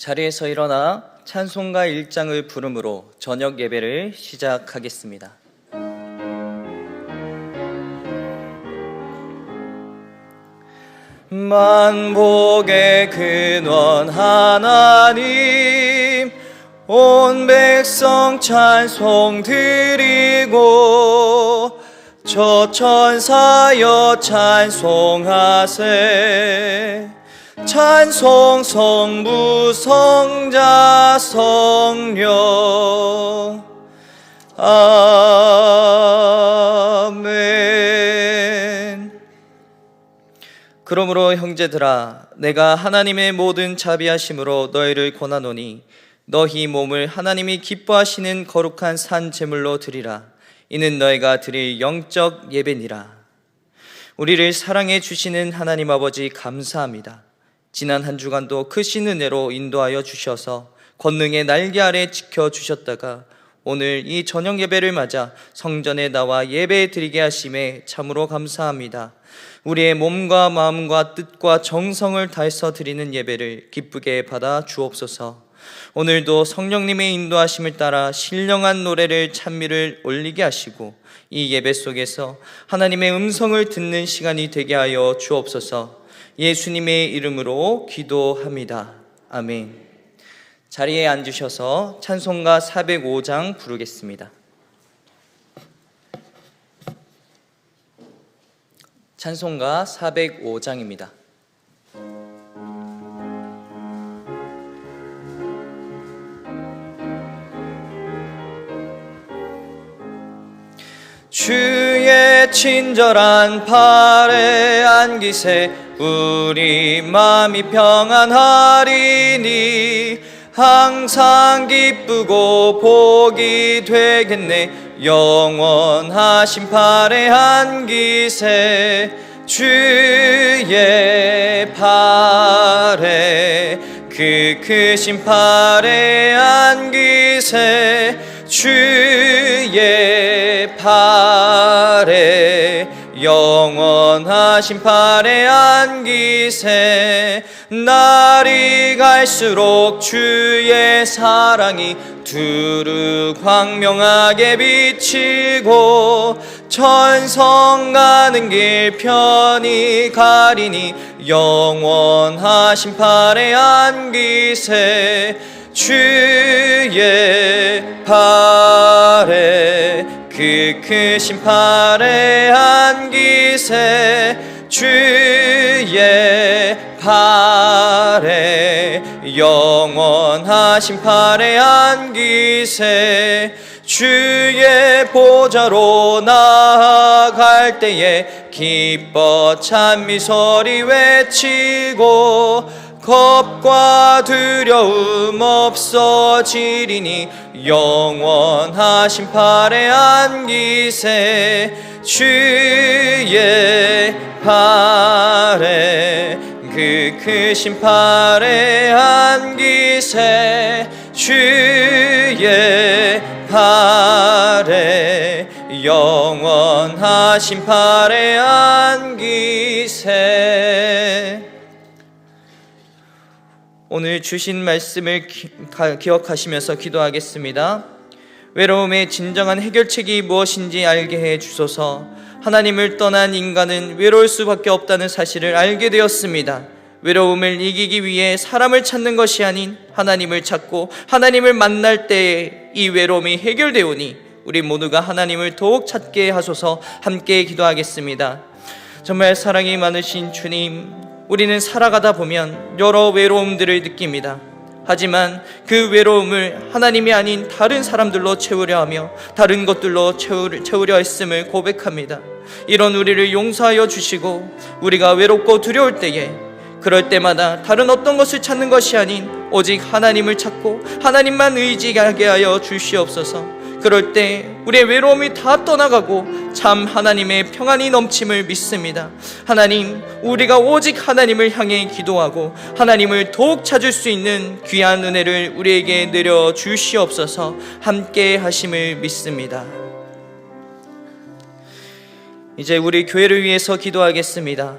자리에서 일어나 찬송가 1장을 부름으로 저녁 예배를 시작하겠습니다. 만복의 근원 하나님, 온 백성 찬송 드리고 저 천사여 찬송하세. 찬송 성부 성자 성령 아멘. 그러므로 형제들아, 내가 하나님의 모든 자비하심으로 너희를 권하노니 너희 몸을 하나님이 기뻐하시는 거룩한 산 제물로 드리라. 이는 너희가 드릴 영적 예배니라. 우리를 사랑해 주시는 하나님 아버지 감사합니다. 지난 한 주간도 크신 은혜로 인도하여 주셔서 권능의 날개 아래 지켜주셨다가 오늘 이 저녁 예배를 맞아 성전에 나와 예배 드리게 하심에 참으로 감사합니다. 우리의 몸과 마음과 뜻과 정성을 다해서 드리는 예배를 기쁘게 받아 주옵소서. 오늘도 성령님의 인도하심을 따라 신령한 노래를 찬미를 올리게 하시고 이 예배 속에서 하나님의 음성을 듣는 시간이 되게 하여 주옵소서. 예수님의 이름으로 기도합니다. 아멘. 자리에 앉으셔서 찬송가 405장 부르겠습니다. 찬송가 405장입니다. 주의 친절한 팔에 안기세. 우리 마음이 평안하리니 항상 기쁘고 복이 되겠네. 영원하신 팔에 안기세. 주의 팔에 그 크신 팔에 안기세. 주의 팔에 영원하신 팔에 안기세. 날이 갈수록 주의 사랑이 두루 광명하게 비치고 천성 가는 길 편히 가리니 영원하신 팔에 안기세. 주의 팔에 그 크신 팔에 안기세. 주의 팔에 영원하신 팔에 안기세. 주의 보좌로 나아갈 때에 기뻐 찬미 소리 외치고 겁과 두려움 없어지리니 영원하신 팔에 안기세. 주의 팔에 그 크신 팔에 안기세. 주의 팔에 영원하신 팔에 안기세. 오늘 주신 말씀을 기억하시면서 기도하겠습니다. 외로움의 진정한 해결책이 무엇인지 알게 해 주소서. 하나님을 떠난 인간은 외로울 수밖에 없다는 사실을 알게 되었습니다. 외로움을 이기기 위해 사람을 찾는 것이 아닌 하나님을 찾고 하나님을 만날 때에 이 외로움이 해결되오니 우리 모두가 하나님을 더욱 찾게 하소서. 함께 기도하겠습니다. 정말 사랑이 많으신 주님, 우리는 살아가다 보면 여러 외로움들을 느낍니다. 하지만 그 외로움을 하나님이 아닌 다른 사람들로 채우려 하며 다른 것들로 채우려 했음을 고백합니다. 이런 우리를 용서하여 주시고 우리가 외롭고 두려울 때에 그럴 때마다 다른 어떤 것을 찾는 것이 아닌 오직 하나님을 찾고 하나님만 의지하게 하여 주시옵소서. 그럴 때 우리의 외로움이 다 떠나가고 참 하나님의 평안이 넘침을 믿습니다. 하나님, 우리가 오직 하나님을 향해 기도하고 하나님을 더욱 찾을 수 있는 귀한 은혜를 우리에게 내려 주시옵소서. 함께 하심을 믿습니다. 이제 우리 교회를 위해서 기도하겠습니다.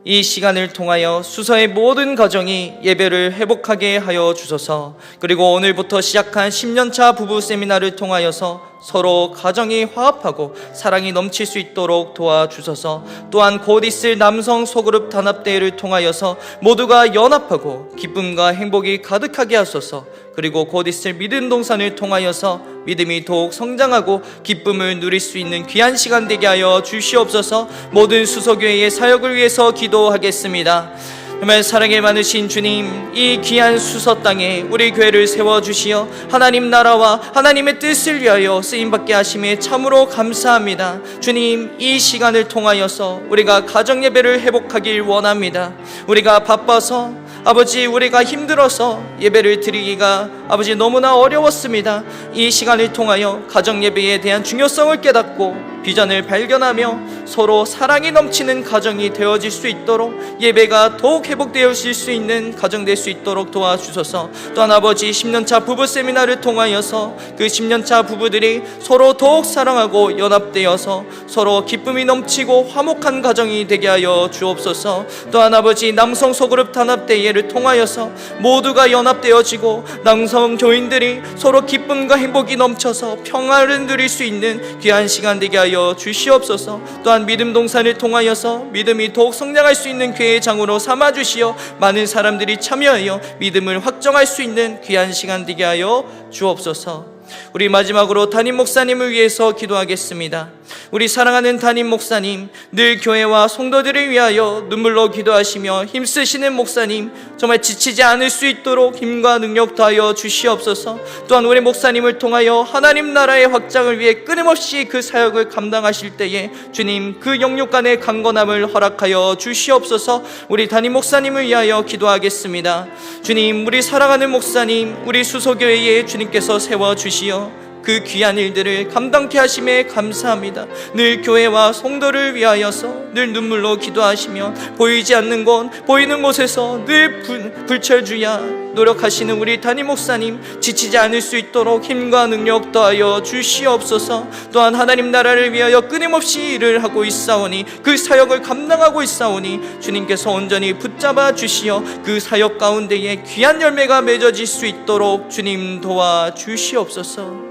이 시간을 통하여 수서의 모든 가정이 예배를 회복하게 하여 주소서. 그리고 오늘부터 시작한 10년차 부부 세미나를 통하여서 서로 가정이 화합하고 사랑이 넘칠 수 있도록 도와주소서. 또한 곧 있을 남성 소그룹 단합대회를 통하여서 모두가 연합하고 기쁨과 행복이 가득하게 하소서. 그리고 곧 있을 믿음 동산을 통하여서 믿음이 더욱 성장하고 기쁨을 누릴 수 있는 귀한 시간 되게 하여 주시옵소서. 모든 수서교회의 사역을 위해서 기도하겠습니다. 정말 사랑이 많으신 주님, 이 귀한 수서 땅에 우리 교회를 세워주시어 하나님 나라와 하나님의 뜻을 위하여 쓰임받게 하심에 참으로 감사합니다. 주님, 이 시간을 통하여서 우리가 가정예배를 회복하길 원합니다. 우리가 바빠서 아버지, 우리가 힘들어서 예배를 드리기가 아버지 너무나 어려웠습니다. 이 시간을 통하여 가정예배에 대한 중요성을 깨닫고 비전을 발견하며 서로 사랑이 넘치는 가정이 되어질 수 있도록, 예배가 더욱 회복되어질 수 있는 가정 될 수 있도록 도와주소서. 또한 아버지, 10년차 부부 세미나를 통하여서 그 10년차 부부들이 서로 더욱 사랑하고 연합되어서 서로 기쁨이 넘치고 화목한 가정이 되게 하여 주옵소서. 또한 아버지, 남성 소그룹 단합대회를 통하여서 모두가 연합되어지고 남성 교인들이 서로 기쁨과 행복이 넘쳐서 평화를 누릴 수 있는 귀한 시간 되게 하여 주시옵소서. 또한 믿음 동산을 통하여서 믿음이 더욱 성장할 수 있는 교회의 장으로 삼아주시어 많은 사람들이 참여하여 믿음을 확정할 수 있는 귀한 시간 되게 하여 주옵소서. 우리 마지막으로 담임 목사님을 위해서 기도하겠습니다. 우리 사랑하는 담임 목사님, 늘 교회와 성도들을 위하여 눈물로 기도하시며 힘쓰시는 목사님, 정말 지치지 않을 수 있도록 힘과 능력 더하여 주시옵소서. 또한 우리 목사님을 통하여 하나님 나라의 확장을 위해 끊임없이 그 사역을 감당하실 때에 주님, 그 영육간의 강건함을 허락하여 주시옵소서. 우리 담임 목사님을 위하여 기도하겠습니다. 주님, 우리 사랑하는 목사님, 우리 수소교회에 주님께서 세워주시오 그 귀한 일들을 감당케 하심에 감사합니다. 늘 교회와 성도를 위하여서 늘 눈물로 기도하시며 보이지 않는 곳, 보이는 곳에서 늘 불철주야 노력하시는 우리 담임 목사님, 지치지 않을 수 있도록 힘과 능력 더하여 주시옵소서. 또한 하나님 나라를 위하여 끊임없이 일을 하고 있사오니, 그 사역을 감당하고 있사오니 주님께서 온전히 붙잡아 주시어 그 사역 가운데에 귀한 열매가 맺어질 수 있도록 주님 도와주시옵소서.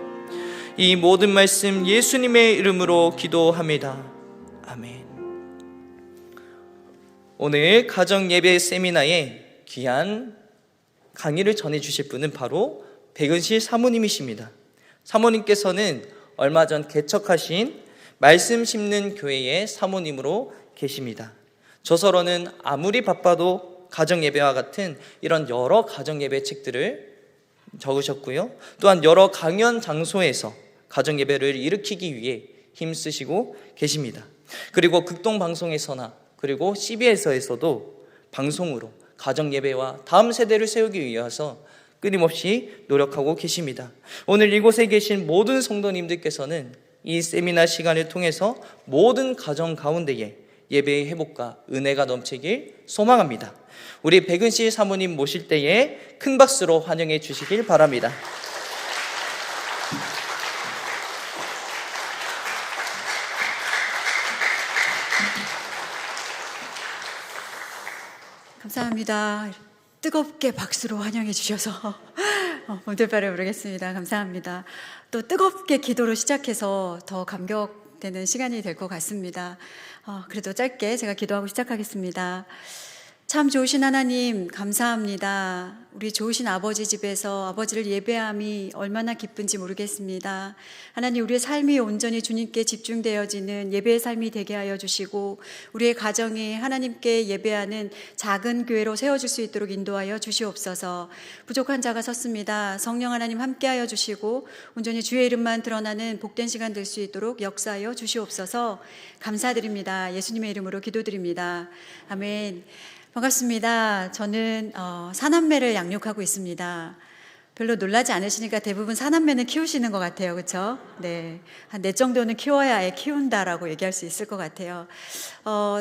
이 모든 말씀 예수님의 이름으로 기도합니다. 아멘. 오늘 가정예배 세미나에 귀한 강의를 전해주실 분은 바로 백은실 사모님이십니다. 사모님께서는 얼마 전 개척하신 말씀 심는 교회의 사모님으로 계십니다. 저서로는 아무리 바빠도 가정예배와 같은 이런 여러 가정예배 책들을 적으셨고요. 또한 여러 강연 장소에서 가정예배를 일으키기 위해 힘쓰시고 계십니다. 그리고 극동방송에서나 그리고 CBS에서도 방송으로 가정예배와 다음 세대를 세우기 위해서 끊임없이 노력하고 계십니다. 오늘 이곳에 계신 모든 성도님들께서는 이 세미나 시간을 통해서 모든 가정 가운데에 예배의 회복과 은혜가 넘치길 소망합니다. 우리 백은실 사모님 모실 때에 큰 박수로 환영해 주시길 바랍니다. 감사합니다. 뜨겁게 박수로 환영해 주셔서 몸둘바를 모르겠습니다. 감사합니다. 또 뜨겁게 기도로 시작해서 더 감격되는 시간이 될 것 같습니다. 그래도 짧게 제가 기도하고 시작하겠습니다. 참 좋으신 하나님 감사합니다. 우리 좋으신 아버지 집에서 아버지를 예배함이 얼마나 기쁜지 모르겠습니다. 하나님, 우리의 삶이 온전히 주님께 집중되어지는 예배의 삶이 되게 하여 주시고 우리의 가정이 하나님께 예배하는 작은 교회로 세워질 수 있도록 인도하여 주시옵소서. 부족한 자가 섰습니다. 성령 하나님 함께하여 주시고 온전히 주의 이름만 드러나는 복된 시간 될 수 있도록 역사하여 주시옵소서. 감사드립니다. 예수님의 이름으로 기도드립니다. 아멘. 반갑습니다. 저는 사남매를 양육하고 있습니다. 별로 놀라지 않으시니까 대부분 사남매는 키우시는 것 같아요. 그렇죠? 네, 한 넷 정도는 키워야 애 키운다라고 얘기할 수 있을 것 같아요.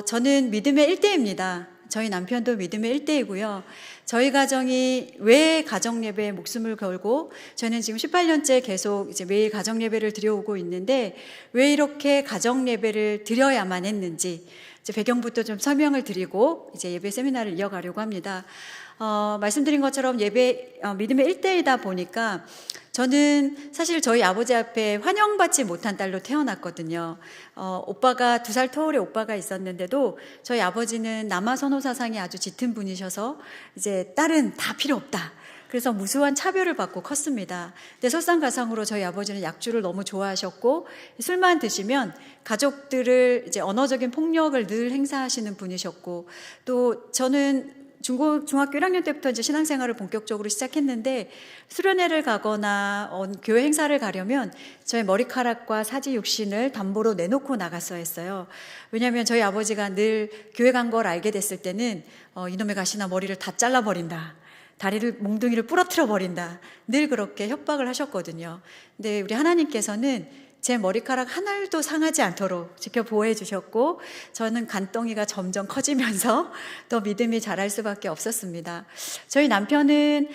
저는 믿음의 1대입니다. 저희 남편도 믿음의 1대이고요. 저희 가정이 왜 가정예배에 목숨을 걸고 저는 지금 18년째 계속 이제 매일 가정예배를 드려오고 있는데 왜 이렇게 가정예배를 드려야만 했는지, 이제 배경부터 좀 설명을 드리고 이제 예배 세미나를 이어가려고 합니다. 말씀드린 것처럼 믿음의 일대이다 보니까 저는 사실 저희 아버지 앞에 환영받지 못한 딸로 태어났거든요. 오빠가 2살 터울의 오빠가 있었는데도 저희 아버지는 남아 선호 사상이 아주 짙은 분이셔서 이제 딸은 다 필요 없다. 그래서 무수한 차별을 받고 컸습니다. 근데 설상가상으로 저희 아버지는 약주를 너무 좋아하셨고 술만 드시면 가족들을 이제 언어적인 폭력을 늘 행사하시는 분이셨고 또 저는 중학교 1학년 때부터 이제 신앙생활을 본격적으로 시작했는데 수련회를 가거나 교회 행사를 가려면 저의 머리카락과 사지 육신을 담보로 내놓고 나갔어야 했어요. 왜냐하면 저희 아버지가 늘 교회 간 걸 알게 됐을 때는 이놈의 가시나 머리를 다 잘라버린다. 다리를 몽둥이를 부러뜨려 버린다. 늘 그렇게 협박을 하셨거든요. 근데 우리 하나님께서는 제 머리카락 한 알도 상하지 않도록 지켜 보호해 주셨고 저는 간덩이가 점점 커지면서 더 믿음이 자랄 수밖에 없었습니다. 저희 남편은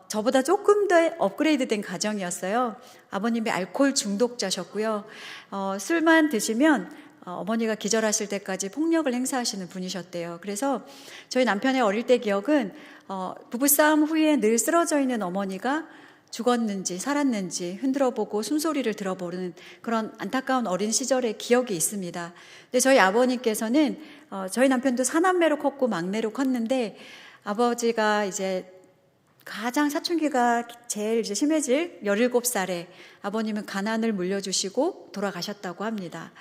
저보다 조금 더 업그레이드된 가정이었어요. 아버님이 알코올 중독자셨고요. 술만 드시면 어머니가 기절하실 때까지 폭력을 행사하시는 분이셨대요. 그래서 저희 남편의 어릴 때 기억은 부부싸움 후에 늘 쓰러져 있는 어머니가 죽었는지 살았는지 흔들어보고 숨소리를 들어보는 그런 안타까운 어린 시절의 기억이 있습니다. 근데 저희 아버님께서는 저희 남편도 사남매로 컸고 막내로 컸는데 아버지가 이제 가장 사춘기가 제일 이제 심해질 17살에 아버님은 가난을 물려주시고 돌아가셨다고 합니다.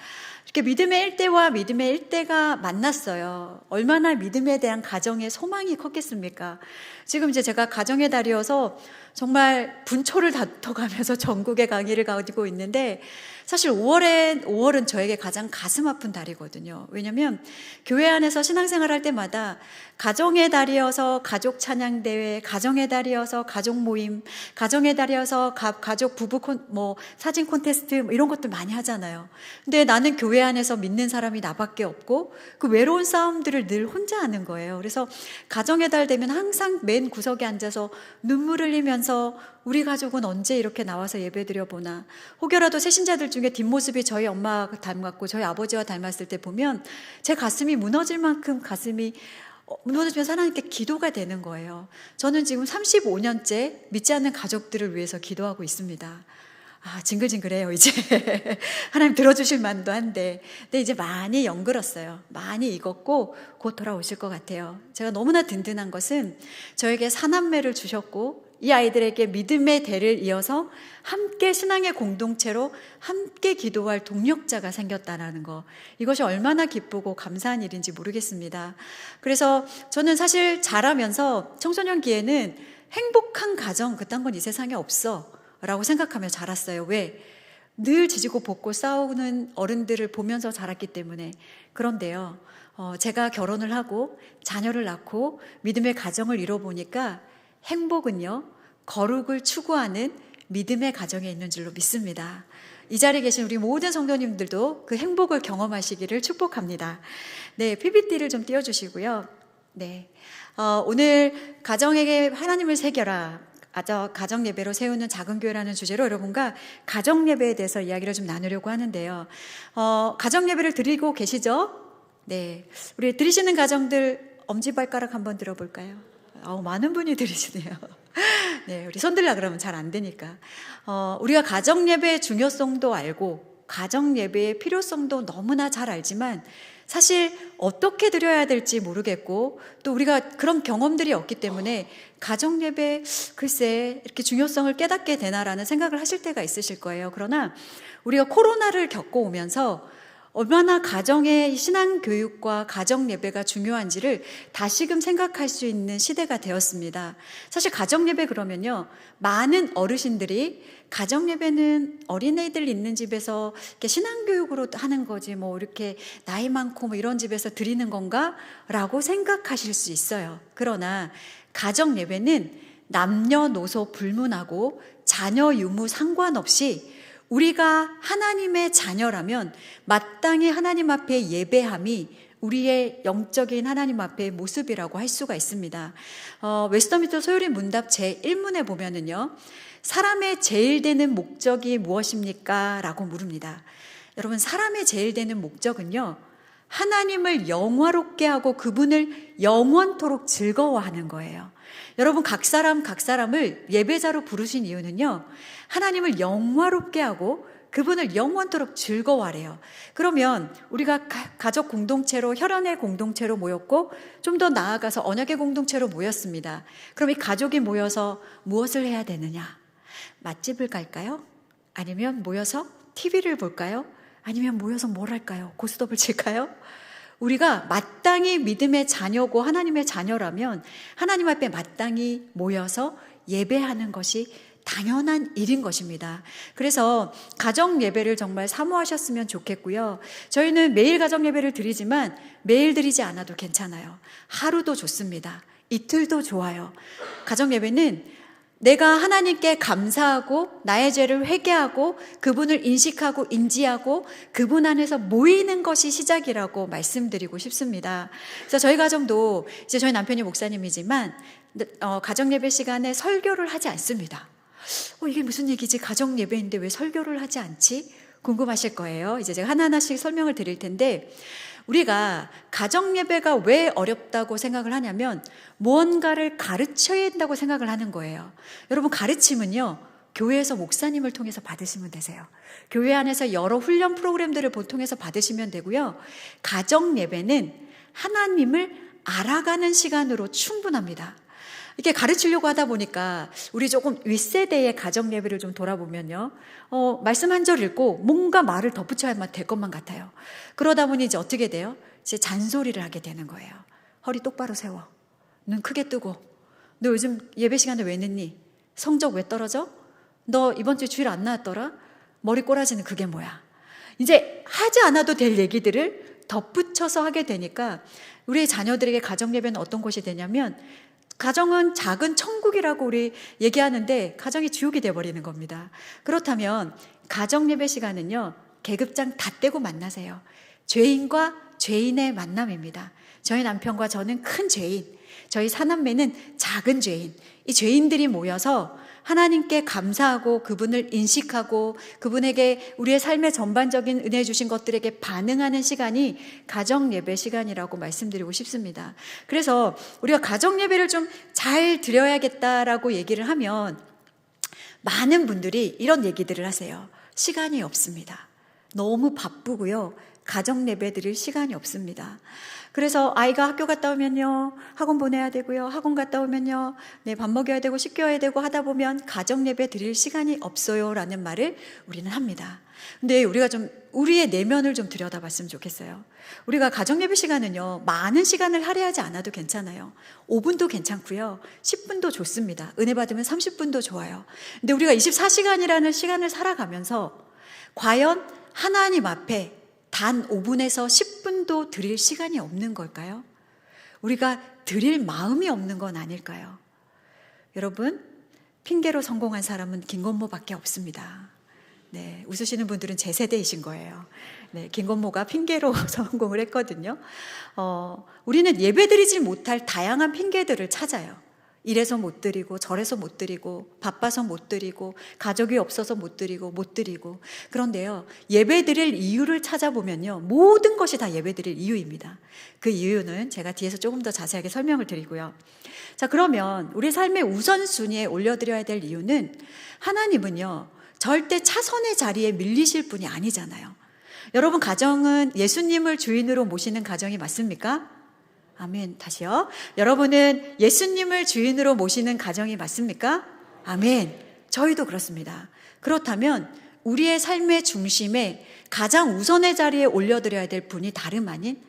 이렇게 믿음의 일대와 믿음의 일대가 만났어요. 얼마나 믿음에 대한 가정의 소망이 컸겠습니까? 지금 이제 제가 가정의 달이어서 정말 분초를 다퉈가면서 전국에 강의를 가지고 있는데 사실 5월은 저에게 가장 가슴 아픈 달이거든요. 왜냐하면 교회 안에서 신앙생활 할 때마다 가정의 달이어서 가족 찬양대회, 가정의 달이어서 가족 모임, 가정의 달이어서 가족 부부 사진 콘테스트 이런 것들 많이 하잖아요. 근데 나는 교회 안에서 믿는 사람이 나밖에 없고 그 외로운 싸움들을 늘 혼자 하는 거예요. 그래서 가정의 달 되면 항상 맨 구석에 앉아서 눈물 흘리면서 우리 가족은 언제 이렇게 나와서 예배드려 보나. 혹여라도 새신자들 중에 뒷모습이 저희 엄마와 닮았고 저희 아버지와 닮았을 때 보면 제 가슴이 무너질 만큼 가슴이 무너지면서 하나님께 기도가 되는 거예요. 저는 지금 35년째 믿지 않는 가족들을 위해서 기도하고 있습니다. 징글징글해요, 이제. 하나님 들어주실 만도 한데. 근데 이제 많이 연글었어요. 많이 익었고 곧 돌아오실 것 같아요. 제가 너무나 든든한 것은 저에게 사남매를 주셨고 이 아이들에게 믿음의 대를 이어서 함께 신앙의 공동체로 함께 기도할 동력자가 생겼다는 거. 이것이 얼마나 기쁘고 감사한 일인지 모르겠습니다. 그래서 저는 사실 자라면서 청소년기에는 행복한 가정 그딴 건 이 세상에 없어 라고 생각하며 자랐어요. 왜? 늘 지지고 볶고 싸우는 어른들을 보면서 자랐기 때문에. 그런데요, 제가 결혼을 하고 자녀를 낳고 믿음의 가정을 이뤄보니까 행복은요, 거룩을 추구하는 믿음의 가정에 있는 줄로 믿습니다. 이 자리에 계신 우리 모든 성도님들도 그 행복을 경험하시기를 축복합니다. 네, PPT를 좀 띄워주시고요. 네, 오늘 가정에게 하나님을 새겨라. 가정 예배로 세우는 작은 교회라는 주제로 여러분과 가정 예배에 대해서 이야기를 좀 나누려고 하는데요. 가정 예배를 드리고 계시죠? 네, 우리 드리시는 가정들 엄지발가락 한번 들어볼까요? 많은 분이 들으시네요. 네, 우리 손들라 그러면 잘 안 되니까. 우리가 가정 예배의 중요성도 알고 가정 예배의 필요성도 너무나 잘 알지만 사실 어떻게 드려야 될지 모르겠고 또 우리가 그런 경험들이 없기 때문에 가정 예배 글쎄 이렇게 중요성을 깨닫게 되나라는 생각을 하실 때가 있으실 거예요. 그러나 우리가 코로나를 겪어오면서 얼마나 가정의 신앙 교육과 가정 예배가 중요한지를 다시금 생각할 수 있는 시대가 되었습니다. 사실 가정 예배 그러면요, 많은 어르신들이 가정 예배는 어린애들 있는 집에서 이렇게 신앙 교육으로 하는 거지 뭐 이렇게 나이 많고 뭐 이런 집에서 드리는 건가라고 생각하실 수 있어요. 그러나 가정 예배는 남녀노소 불문하고 자녀 유무 상관없이 우리가 하나님의 자녀라면 마땅히 하나님 앞에 예배함이 우리의 영적인 하나님 앞의 모습이라고 할 수가 있습니다. 웨스터민스터 소요리 문답 제1문에 보면은요, 사람의 제일 되는 목적이 무엇입니까? 라고 물습니다. 여러분, 사람의 제일 되는 목적은요, 하나님을 영화롭게 하고 그분을 영원토록 즐거워하는 거예요. 여러분, 각 사람을 예배자로 부르신 이유는요, 하나님을 영화롭게 하고 그분을 영원토록 즐거워하래요. 그러면 우리가 가족 공동체로, 혈연의 공동체로 모였고 좀 더 나아가서 언약의 공동체로 모였습니다. 그럼 이 가족이 모여서 무엇을 해야 되느냐? 맛집을 갈까요? 아니면 모여서 TV를 볼까요? 아니면 모여서 뭘 할까요? 고스톱을 칠까요? 우리가 마땅히 믿음의 자녀고 하나님의 자녀라면 하나님 앞에 마땅히 모여서 예배하는 것이 당연한 일인 것입니다. 그래서 가정 예배를 정말 사모하셨으면 좋겠고요. 저희는 매일 가정 예배를 드리지만 매일 드리지 않아도 괜찮아요. 하루도 좋습니다. 이틀도 좋아요. 가정 예배는 내가 하나님께 감사하고 나의 죄를 회개하고 그분을 인식하고 인지하고 그분 안에서 모이는 것이 시작이라고 말씀드리고 싶습니다. 그래서 저희 가정도 이제 저희 남편이 목사님이지만 가정 예배 시간에 설교를 하지 않습니다. 이게 무슨 얘기지? 가정 예배인데 왜 설교를 하지 않지? 궁금하실 거예요. 이제 제가 하나하나씩 설명을 드릴 텐데, 우리가 가정 예배가 왜 어렵다고 생각을 하냐면 무언가를 가르쳐야 된다고 생각을 하는 거예요. 여러분, 가르침은요, 교회에서 목사님을 통해서 받으시면 되세요. 교회 안에서 여러 훈련 프로그램들을 보통해서 받으시면 되고요. 가정 예배는 하나님을 알아가는 시간으로 충분합니다. 이렇게 가르치려고 하다 보니까 우리 조금 윗세대의 가정 예배를 좀 돌아보면요, 말씀 한 절 읽고 뭔가 말을 덧붙여야만 될 것만 같아요. 그러다 보니 이제 어떻게 돼요? 이제 잔소리를 하게 되는 거예요. 허리 똑바로 세워. 눈 크게 뜨고. 너 요즘 예배 시간에 왜 늦니? 성적 왜 떨어져? 너 이번 주에 주일 안 나왔더라? 머리 꼬라지는 그게 뭐야? 이제 하지 않아도 될 얘기들을 덧붙여서 하게 되니까 우리 자녀들에게 가정 예배는 어떤 곳이 되냐면, 가정은 작은 천국이라고 우리 얘기하는데 가정이 지옥이 돼버리는 겁니다. 그렇다면 가정 예배 시간은요, 계급장 다 떼고 만나세요. 죄인과 죄인의 만남입니다. 저희 남편과 저는 큰 죄인, 저희 사남매는 작은 죄인, 이 죄인들이 모여서 하나님께 감사하고 그분을 인식하고 그분에게 우리의 삶의 전반적인 은혜 주신 것들에게 반응하는 시간이 가정 예배 시간이라고 말씀드리고 싶습니다. 그래서 우리가 가정 예배를 좀 잘 드려야겠다라고 얘기를 하면 많은 분들이 이런 얘기들을 하세요. 시간이 없습니다. 너무 바쁘고요. 가정 예배 드릴 시간이 없습니다. 그래서 아이가 학교 갔다 오면요, 학원 보내야 되고요, 학원 갔다 오면요, 밥 먹여야 되고 씻겨야 되고 하다 보면 가정 예배 드릴 시간이 없어요 라는 말을 우리는 합니다. 근데 우리가 좀 우리의 내면을 좀 들여다봤으면 좋겠어요. 우리가 가정 예배 시간은요, 많은 시간을 할애하지 않아도 괜찮아요. 5분도 괜찮고요, 10분도 좋습니다. 은혜 받으면 30분도 좋아요. 근데 우리가 24시간이라는 시간을 살아가면서 과연 하나님 앞에 단 5분에서 10분도 드릴 시간이 없는 걸까요? 우리가 드릴 마음이 없는 건 아닐까요? 여러분, 핑계로 성공한 사람은 김건모밖에 없습니다. 네, 웃으시는 분들은 제 세대이신 거예요. 네, 김건모가 핑계로 성공을 했거든요. 우리는 예배드리지 못할 다양한 핑계들을 찾아요. 이래서 못 드리고 저래서 못 드리고 바빠서 못 드리고 가족이 없어서 못 드리고. 그런데요, 예배드릴 이유를 찾아보면요, 모든 것이 다 예배드릴 이유입니다. 그 이유는 제가 뒤에서 조금 더 자세하게 설명을 드리고요. 자, 그러면 우리 삶의 우선순위에 올려드려야 될 이유는, 하나님은요, 절대 차선의 자리에 밀리실 분이 아니잖아요. 여러분, 가정은 예수님을 주인으로 모시는 가정이 맞습니까? 아멘. 다시요. 여러분은 예수님을 주인으로 모시는 가정이 맞습니까? 아멘. 저희도 그렇습니다. 그렇다면 우리의 삶의 중심에 가장 우선의 자리에 올려드려야 될 분이 다름 아닌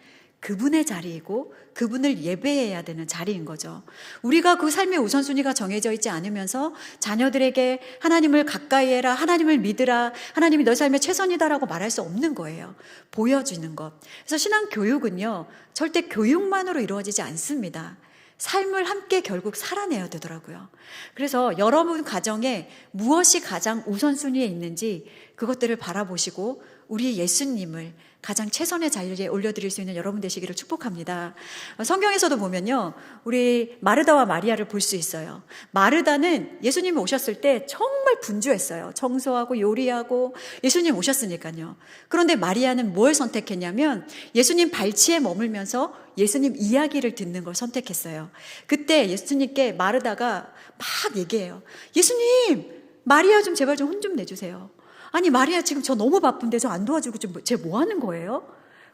그분의 자리이고 그분을 예배해야 되는 자리인 거죠. 우리가 그 삶의 우선순위가 정해져 있지 않으면서 자녀들에게 하나님을 가까이 해라, 하나님을 믿으라, 하나님이 너의 삶의 최선이다라고 말할 수 없는 거예요. 보여주는 것. 그래서 신앙 교육은요, 절대 교육만으로 이루어지지 않습니다. 삶을 함께 결국 살아내야 되더라고요. 그래서 여러분 가정에 무엇이 가장 우선순위에 있는지 그것들을 바라보시고 우리 예수님을 가장 최선의 자리에 올려드릴 수 있는 여러분 되시기를 축복합니다. 성경에서도 보면요, 우리 마르다와 마리아를 볼 수 있어요. 마르다는 예수님이 오셨을 때 정말 분주했어요. 청소하고 요리하고 예수님 오셨으니까요. 그런데 마리아는 뭘 선택했냐면 예수님 발치에 머물면서 예수님 이야기를 듣는 걸 선택했어요. 그때 예수님께 마르다가 막 얘기해요. 예수님, 마리아 좀 제발 좀 혼 좀 내주세요. 아니, 마리아 지금 저 너무 바쁜데 저 안 도와주고 쟤 뭐 하는 거예요?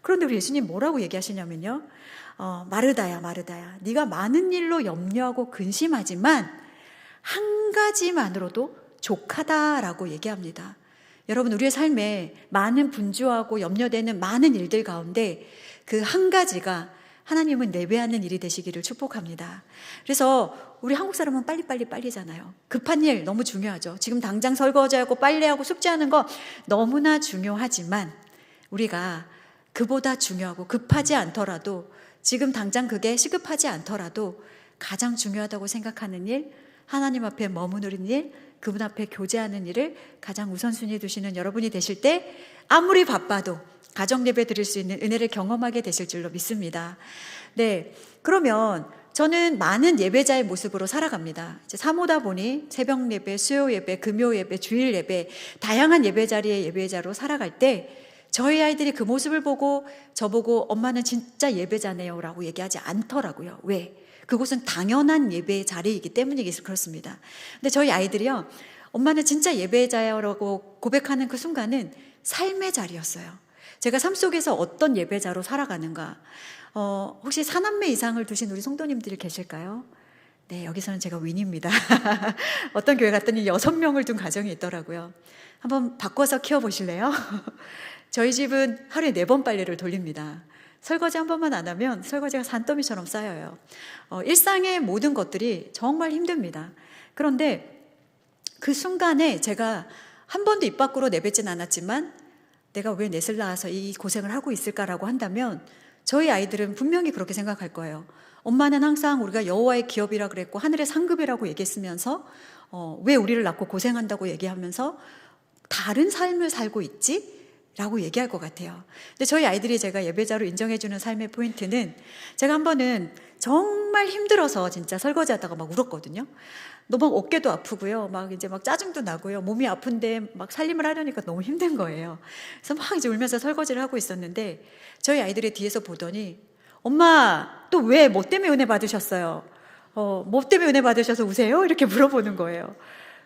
그런데 우리 예수님 뭐라고 얘기하시냐면요, 마르다야, 마르다야, 네가 많은 일로 염려하고 근심하지만 한 가지만으로도 족하다라고 얘기합니다. 여러분, 우리의 삶에 많은 분주하고 염려되는 많은 일들 가운데 그 한 가지가 하나님은 예배하는 일이 되시기를 축복합니다. 그래서 우리 한국 사람은 빨리잖아요. 급한 일 너무 중요하죠. 지금 당장 설거지하고 빨래하고 숙제하는 거 너무나 중요하지만 우리가 그보다 중요하고 급하지 않더라도, 지금 당장 그게 시급하지 않더라도 가장 중요하다고 생각하는 일, 하나님 앞에 머무르는 일, 그분 앞에 교제하는 일을 가장 우선순위에 두시는 여러분이 되실 때 아무리 바빠도 가정 예배 드릴 수 있는 은혜를 경험하게 되실 줄로 믿습니다. 네, 그러면 저는 많은 예배자의 모습으로 살아갑니다. 이제 사모다 보니 새벽 예배, 수요 예배, 금요 예배, 주일 예배, 다양한 예배 자리의 예배자로 살아갈 때 저희 아이들이 그 모습을 보고 저보고 엄마는 진짜 예배자네요 라고 얘기하지 않더라고요. 왜? 그곳은 당연한 예배 자리이기 때문이기 그렇습니다. 근데 저희 아이들이요, 엄마는 진짜 예배자라고 고백하는 그 순간은 삶의 자리였어요. 제가 삶 속에서 어떤 예배자로 살아가는가. 혹시 4남매 이상을 두신 우리 성도님들이 계실까요? 네, 여기서는 제가 윈입니다. 어떤 교회 갔더니 6명을 둔 가정이 있더라고요. 한번 바꿔서 키워보실래요? 저희 집은 하루에 4번 빨래를 돌립니다. 설거지 한 번만 안 하면 설거지가 산더미처럼 쌓여요. 일상의 모든 것들이 정말 힘듭니다. 그런데 그 순간에 제가 한 번도 입 밖으로 내뱉진 않았지만 내가 왜 넷을 낳아서 이 고생을 하고 있을까라고 한다면 저희 아이들은 분명히 그렇게 생각할 거예요. 엄마는 항상 우리가 여호와의 기업이라 그랬고 하늘의 상급이라고 얘기했으면서 왜 우리를 낳고 고생한다고 얘기하면서 다른 삶을 살고 있지? 라고 얘기할 것 같아요. 근데 저희 아이들이 제가 예배자로 인정해주는 삶의 포인트는, 제가 한 번은 정말 힘들어서 진짜 설거지 하다가 막 울었거든요. 너무 어깨도 아프고요. 막 이제 막 짜증도 나고요. 몸이 아픈데 막 살림을 하려니까 너무 힘든 거예요. 그래서 막 이제 울면서 설거지를 하고 있었는데 저희 아이들이 뒤에서 보더니 엄마 또 왜 뭐 때문에 은혜 받으셨어요? 뭐 때문에 은혜 받으셔서 우세요? 이렇게 물어보는 거예요.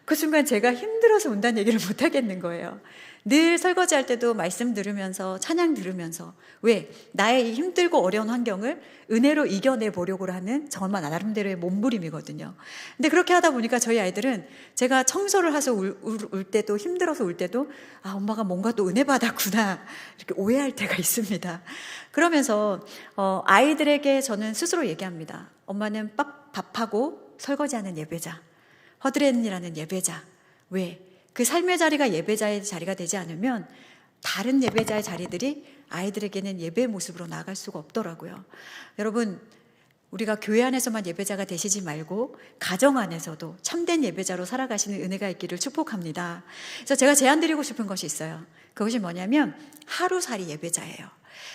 그 순간 제가 힘들어서 운다는 얘기를 못 하겠는 거예요. 늘 설거지할 때도 말씀 들으면서 찬양 들으면서, 왜? 나의 이 힘들고 어려운 환경을 은혜로 이겨내 보려고 하는 정말 나름대로의 몸부림이거든요. 근데 그렇게 하다 보니까 저희 아이들은 제가 청소를 해서 울 때도, 힘들어서 울 때도 아, 엄마가 뭔가 또 은혜 받았구나 이렇게 오해할 때가 있습니다. 그러면서 아이들에게 저는 스스로 얘기합니다. 엄마는 밥하고 설거지하는 예배자, 허드렛일하는 예배자. 왜? 그 삶의 자리가 예배자의 자리가 되지 않으면 다른 예배자의 자리들이 아이들에게는 예배의 모습으로 나아갈 수가 없더라고요. 여러분, 우리가 교회 안에서만 예배자가 되시지 말고 가정 안에서도 참된 예배자로 살아가시는 은혜가 있기를 축복합니다. 그래서 제가 제안드리고 싶은 것이 있어요. 그것이 뭐냐면 하루살이 예배자예요.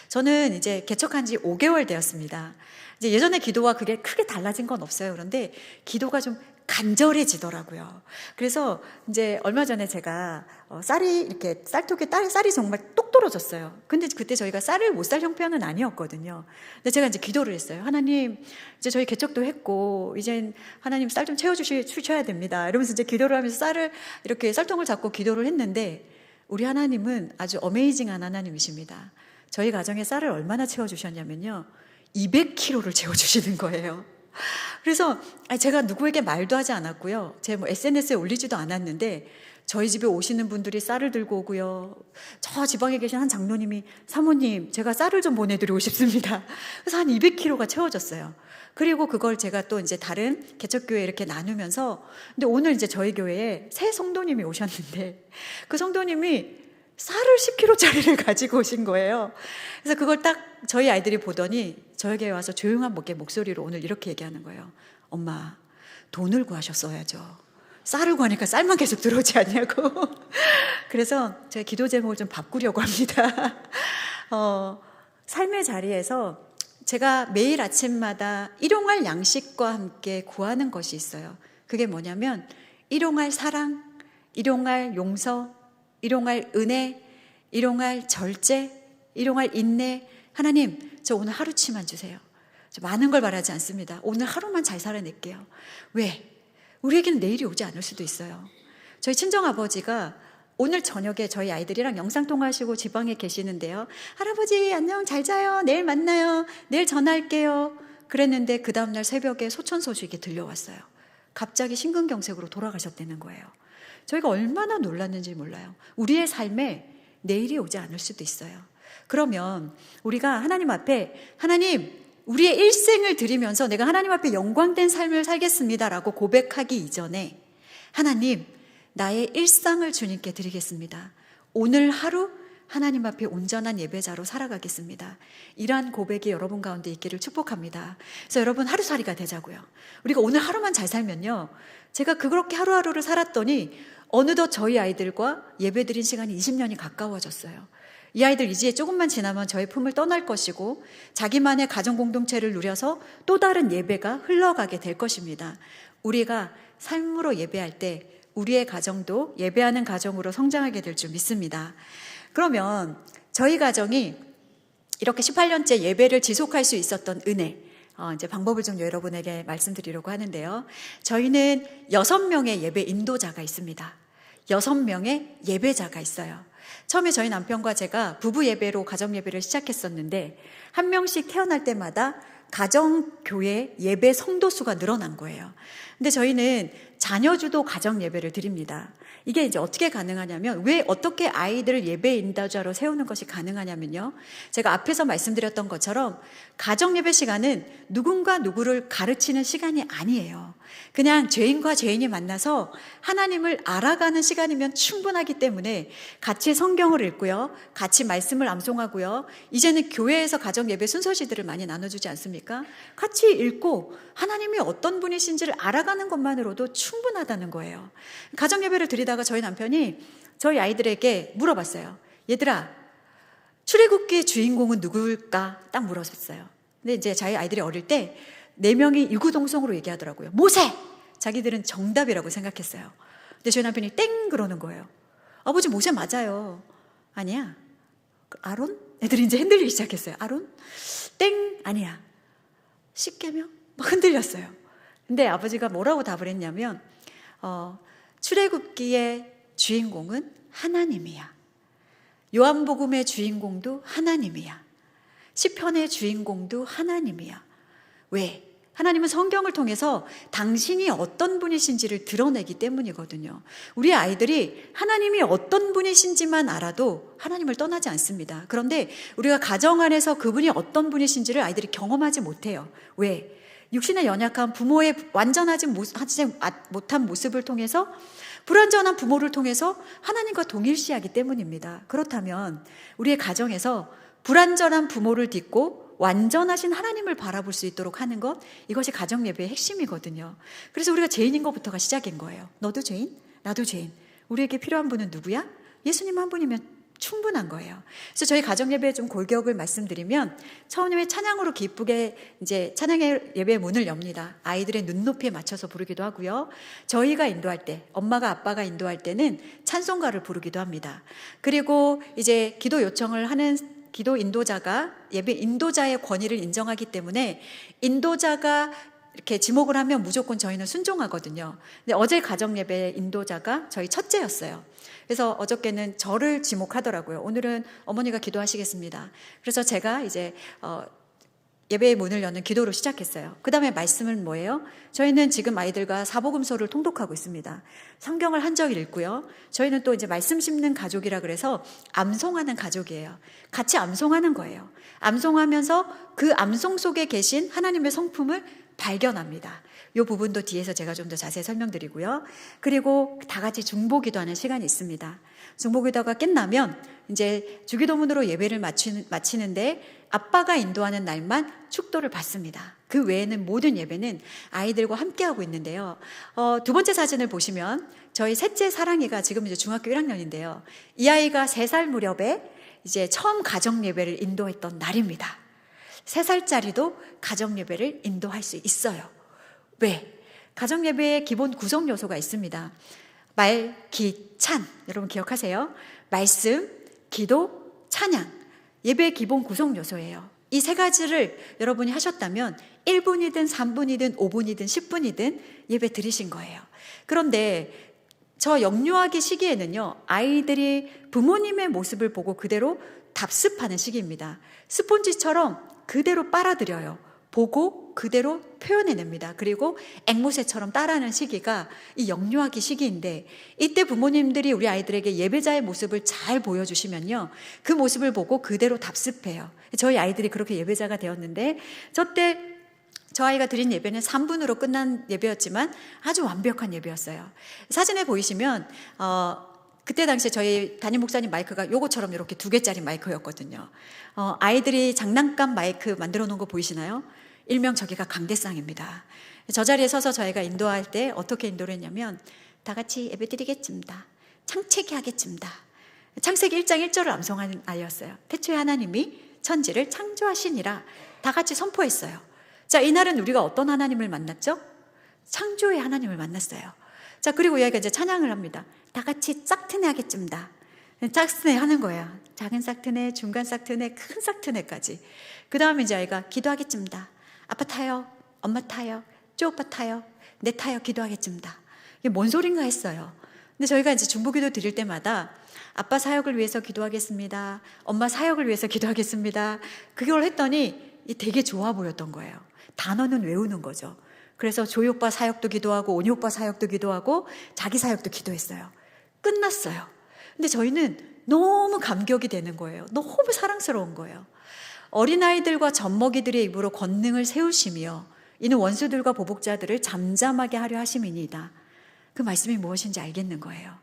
저는 이제 개척한 지 5개월 되었습니다. 이제 예전에 기도와 그게 크게 달라진 건 없어요. 그런데 기도가 좀 간절해지더라고요. 그래서 이제 얼마 전에 제가 쌀이 이렇게 쌀통에 쌀이 정말 똑 떨어졌어요. 근데 그때 저희가 쌀을 못 살 형편은 아니었거든요. 근데 제가 이제 기도를 했어요. 하나님, 이제 저희 개척도 했고 이제 하나님 쌀 좀 채워주셔야 됩니다. 이러면서 이제 기도를 하면서 쌀을 이렇게 쌀통을 잡고 기도를 했는데 우리 하나님은 아주 어메이징한 하나님이십니다. 저희 가정에 쌀을 얼마나 채워주셨냐면요, 200kg를 채워주시는 거예요. 그래서 제가 누구에게 말도 하지 않았고요. 제 SNS에 올리지도 않았는데 저희 집에 오시는 분들이 쌀을 들고 오고요. 저 지방에 계신 한 장로님이 사모님 제가 쌀을 좀 보내드리고 싶습니다. 그래서 한 200kg가 채워졌어요. 그리고 그걸 제가 또 이제 다른 개척교회 이렇게 나누면서, 근데 오늘 이제 저희 교회에 새 성도님이 오셨는데 그 성도님이 쌀을 10kg짜리를 가지고 오신 거예요. 그래서 그걸 딱 저희 아이들이 보더니 저에게 와서 조용한 목소리로 오늘 이렇게 얘기하는 거예요. 엄마, 돈을 구하셨어야죠. 쌀을 구하니까 쌀만 계속 들어오지 않냐고. 그래서 제가 기도 제목을 좀 바꾸려고 합니다. 삶의 자리에서 제가 매일 아침마다 일용할 양식과 함께 구하는 것이 있어요. 그게 뭐냐면 일용할 사랑, 일용할 용서, 일용할 은혜, 일용할 절제, 일용할 인내. 하나님, 저 오늘 하루치만 주세요. 저 많은 걸 바라지 않습니다. 오늘 하루만 잘 살아낼게요. 왜? 우리에게는 내일이 오지 않을 수도 있어요. 저희 친정아버지가 오늘 저녁에 저희 아이들이랑 영상통화하시고 지방에 계시는데요. 할아버지 안녕, 잘 자요. 내일 만나요. 내일 전화할게요. 그랬는데 그 다음날 새벽에 소천 소식이 들려왔어요. 갑자기 심근경색으로 돌아가셨다는 거예요. 저희가 얼마나 놀랐는지 몰라요. 우리의 삶에 내일이 오지 않을 수도 있어요. 그러면 우리가 하나님 앞에 하나님, 우리의 일생을 드리면서 내가 하나님 앞에 영광된 삶을 살겠습니다라고 고백하기 이전에 하나님, 나의 일상을 주님께 드리겠습니다. 오늘 하루 하나님 앞에 온전한 예배자로 살아가겠습니다. 이러한 고백이 여러분 가운데 있기를 축복합니다. 그래서 여러분 하루살이가 되자고요. 우리가 오늘 하루만 잘 살면요. 제가 그렇게 하루하루를 살았더니 어느덧 저희 아이들과 예배드린 시간이 20년이 가까워졌어요. 이 아이들 이제 조금만 지나면 저의 품을 떠날 것이고 자기만의 가정 공동체를 누려서 또 다른 예배가 흘러가게 될 것입니다. 우리가 삶으로 예배할 때 우리의 가정도 예배하는 가정으로 성장하게 될 줄 믿습니다. 그러면 저희 가정이 이렇게 18년째 예배를 지속할 수 있었던 은혜, 이제 방법을 좀 여러분에게 말씀드리려고 하는데요. 저희는 6명의 예배 인도자가 있습니다. 6명의 예배자가 있어요. 처음에 저희 남편과 제가 부부 예배로 가정 예배를 시작했었는데 한 명씩 태어날 때마다 가정교회 예배 성도수가 늘어난 거예요. 근데 저희는 자녀주도 가정 예배를 드립니다. 이게 이제 어떻게 가능하냐면, 왜 어떻게 아이들을 예배 인도자로 세우는 것이 가능하냐면요. 제가 앞에서 말씀드렸던 것처럼 가정 예배 시간은 누군가 누구를 가르치는 시간이 아니에요. 그냥 죄인과 죄인이 만나서 하나님을 알아가는 시간이면 충분하기 때문에 같이 성경을 읽고요. 같이 말씀을 암송하고요. 이제는 교회에서 가정 예배 순서지들을 많이 나눠주지 않습니까? 같이 읽고 하나님이 어떤 분이신지를 알아가는 것만으로도 충분하다는 거예요. 가정 예배를 드리다가 저희 남편이 저희 아이들에게 물어봤어요. 얘들아, 출애굽기의 주인공은 누굴까? 딱 물었어요. 근데 이제 저희 아이들이 어릴 때 4명이 이구동성으로 얘기하더라고요. 모세! 자기들은 정답이라고 생각했어요. 근데 저희 남편이 땡 그러는 거예요. 아버지, 모세 맞아요. 아니야. 아론? 애들이 이제 흔들리기 시작했어요. 아론? 땡! 아니야. 십계명? 막 흔들렸어요. 근데 아버지가 뭐라고 답을 했냐면 출애굽기의 주인공은 하나님이야. 요한복음의 주인공도 하나님이야. 시편의 주인공도 하나님이야. 왜? 하나님은 성경을 통해서 당신이 어떤 분이신지를 드러내기 때문이거든요. 우리 아이들이 하나님이 어떤 분이신지만 알아도 하나님을 떠나지 않습니다. 그런데 우리가 가정 안에서 그분이 어떤 분이신지를 아이들이 경험하지 못해요. 왜? 육신의 연약한 부모의 완전하지 못한 모습을 통해서, 불완전한 부모를 통해서 하나님과 동일시하기 때문입니다. 그렇다면 우리의 가정에서 불완전한 부모를 딛고 완전하신 하나님을 바라볼 수 있도록 하는 것, 이것이 가정 예배의 핵심이거든요. 그래서 우리가 죄인인 것부터가 시작인 거예요. 너도 죄인? 나도 죄인. 우리에게 필요한 분은 누구야? 예수님 한 분이면 충분한 거예요. 그래서 저희 가정 예배에 좀 골격을 말씀드리면, 처음에 찬양으로 기쁘게 이제 찬양의 예배의 문을 엽니다. 아이들의 눈높이에 맞춰서 부르기도 하고요. 저희가 인도할 때, 엄마가 아빠가 인도할 때는 찬송가를 부르기도 합니다. 그리고 이제 기도 요청을 하는 기도 인도자가 예배 인도자의 권위를 인정하기 때문에 인도자가 이렇게 지목을 하면 무조건 저희는 순종하거든요. 근데 어제 가정 예배 인도자가 저희 첫째였어요. 그래서 어저께는 저를 지목하더라고요. 오늘은 어머니가 기도하시겠습니다. 그래서 제가 이제 예배의 문을 여는 기도로 시작했어요. 그 다음에 말씀은 뭐예요? 저희는 지금 아이들과 사복음서를 통독하고 있습니다. 성경을 한 적 읽고요. 저희는 또 이제 말씀 심는 가족이라 그래서 암송하는 가족이에요. 같이 암송하는 거예요. 암송하면서 그 암송 속에 계신 하나님의 성품을 발견합니다. 이 부분도 뒤에서 제가 좀 더 자세히 설명드리고요. 그리고 다 같이 중보기도하는 시간이 있습니다. 중보기도가 끝나면 이제 주기도문으로 예배를 마치는데 아빠가 인도하는 날만 축도를 받습니다. 그 외에는 모든 예배는 아이들과 함께하고 있는데요. 두 번째 사진을 보시면 저희 셋째 사랑이가 지금 이제 중학교 1학년인데요. 이 아이가 3살 무렵에 이제 처음 가정 예배를 인도했던 날입니다. 3살짜리도 가정 예배를 인도할 수 있어요. 왜? 가정 예배의 기본 구성 요소가 있습니다. 말, 기, 찬. 여러분 기억하세요? 말씀, 기도, 찬양. 예배의 기본 구성 요소예요. 이 3가지를 여러분이 하셨다면 1분이든 3분이든 5분이든 10분이든 예배 드리신 거예요. 그런데 저 영유아기 시기에는요, 아이들이 부모님의 모습을 보고 그대로 답습하는 시기입니다. 스폰지처럼 그대로 빨아들여요. 보고 그대로 표현해냅니다. 그리고 앵무새처럼 따라하는 시기가 이 영유아기 시기인데, 이때 부모님들이 우리 아이들에게 예배자의 모습을 잘 보여주시면요, 그 모습을 보고 그대로 답습해요. 저희 아이들이 그렇게 예배자가 되었는데, 저 아이가 드린 예배는 3분으로 끝난 예배였지만 아주 완벽한 예배였어요. 사진에 보이시면 그때 당시에 저희 담임 목사님 마이크가 요거처럼 이렇게 2개짜리 마이크였거든요. 아이들이 장난감 마이크 만들어 놓은 거 보이시나요? 일명 저기가 강대상입니다. 저 자리에 서서 저희가 인도할 때 어떻게 인도를 했냐면, 다 같이 예배 드리겠습니다. 창세기 하겠습니다. 창세기 1장 1절을 암송하는 아이였어요. 태초에 하나님이 천지를 창조하시니라 다 같이 선포했어요. 자, 이날은 우리가 어떤 하나님을 만났죠? 창조의 하나님을 만났어요. 자, 그리고 여기가 이제 찬양을 합니다. 다 같이 싹트네 하겠습니다. 짝트네 하는 거예요. 작은 싹트네, 중간 싹트네, 큰 싹트네까지. 그 다음에 이제 아이가 기도하겠습니다. 아빠 타요, 엄마 타요, 쪼오빠 타요, 내 타요, 기도하겠습니다. 이게 뭔 소린가 했어요. 근데 저희가 이제 중보기도 드릴 때마다 아빠 사역을 위해서 기도하겠습니다. 엄마 사역을 위해서 기도하겠습니다. 그걸 했더니 되게 좋아 보였던 거예요. 단어는 외우는 거죠. 그래서 조이 오빠 사역도 기도하고 오니 오빠 사역도 기도하고 자기 사역도 기도했어요. 끝났어요. 근데 저희는 너무 감격이 되는 거예요. 너무 사랑스러운 거예요. 어린아이들과 젖먹이들의 입으로 권능을 세우시며 이는 원수들과 보복자들을 잠잠하게 하려 하심이니이다. 그 말씀이 무엇인지 알겠는 거예요.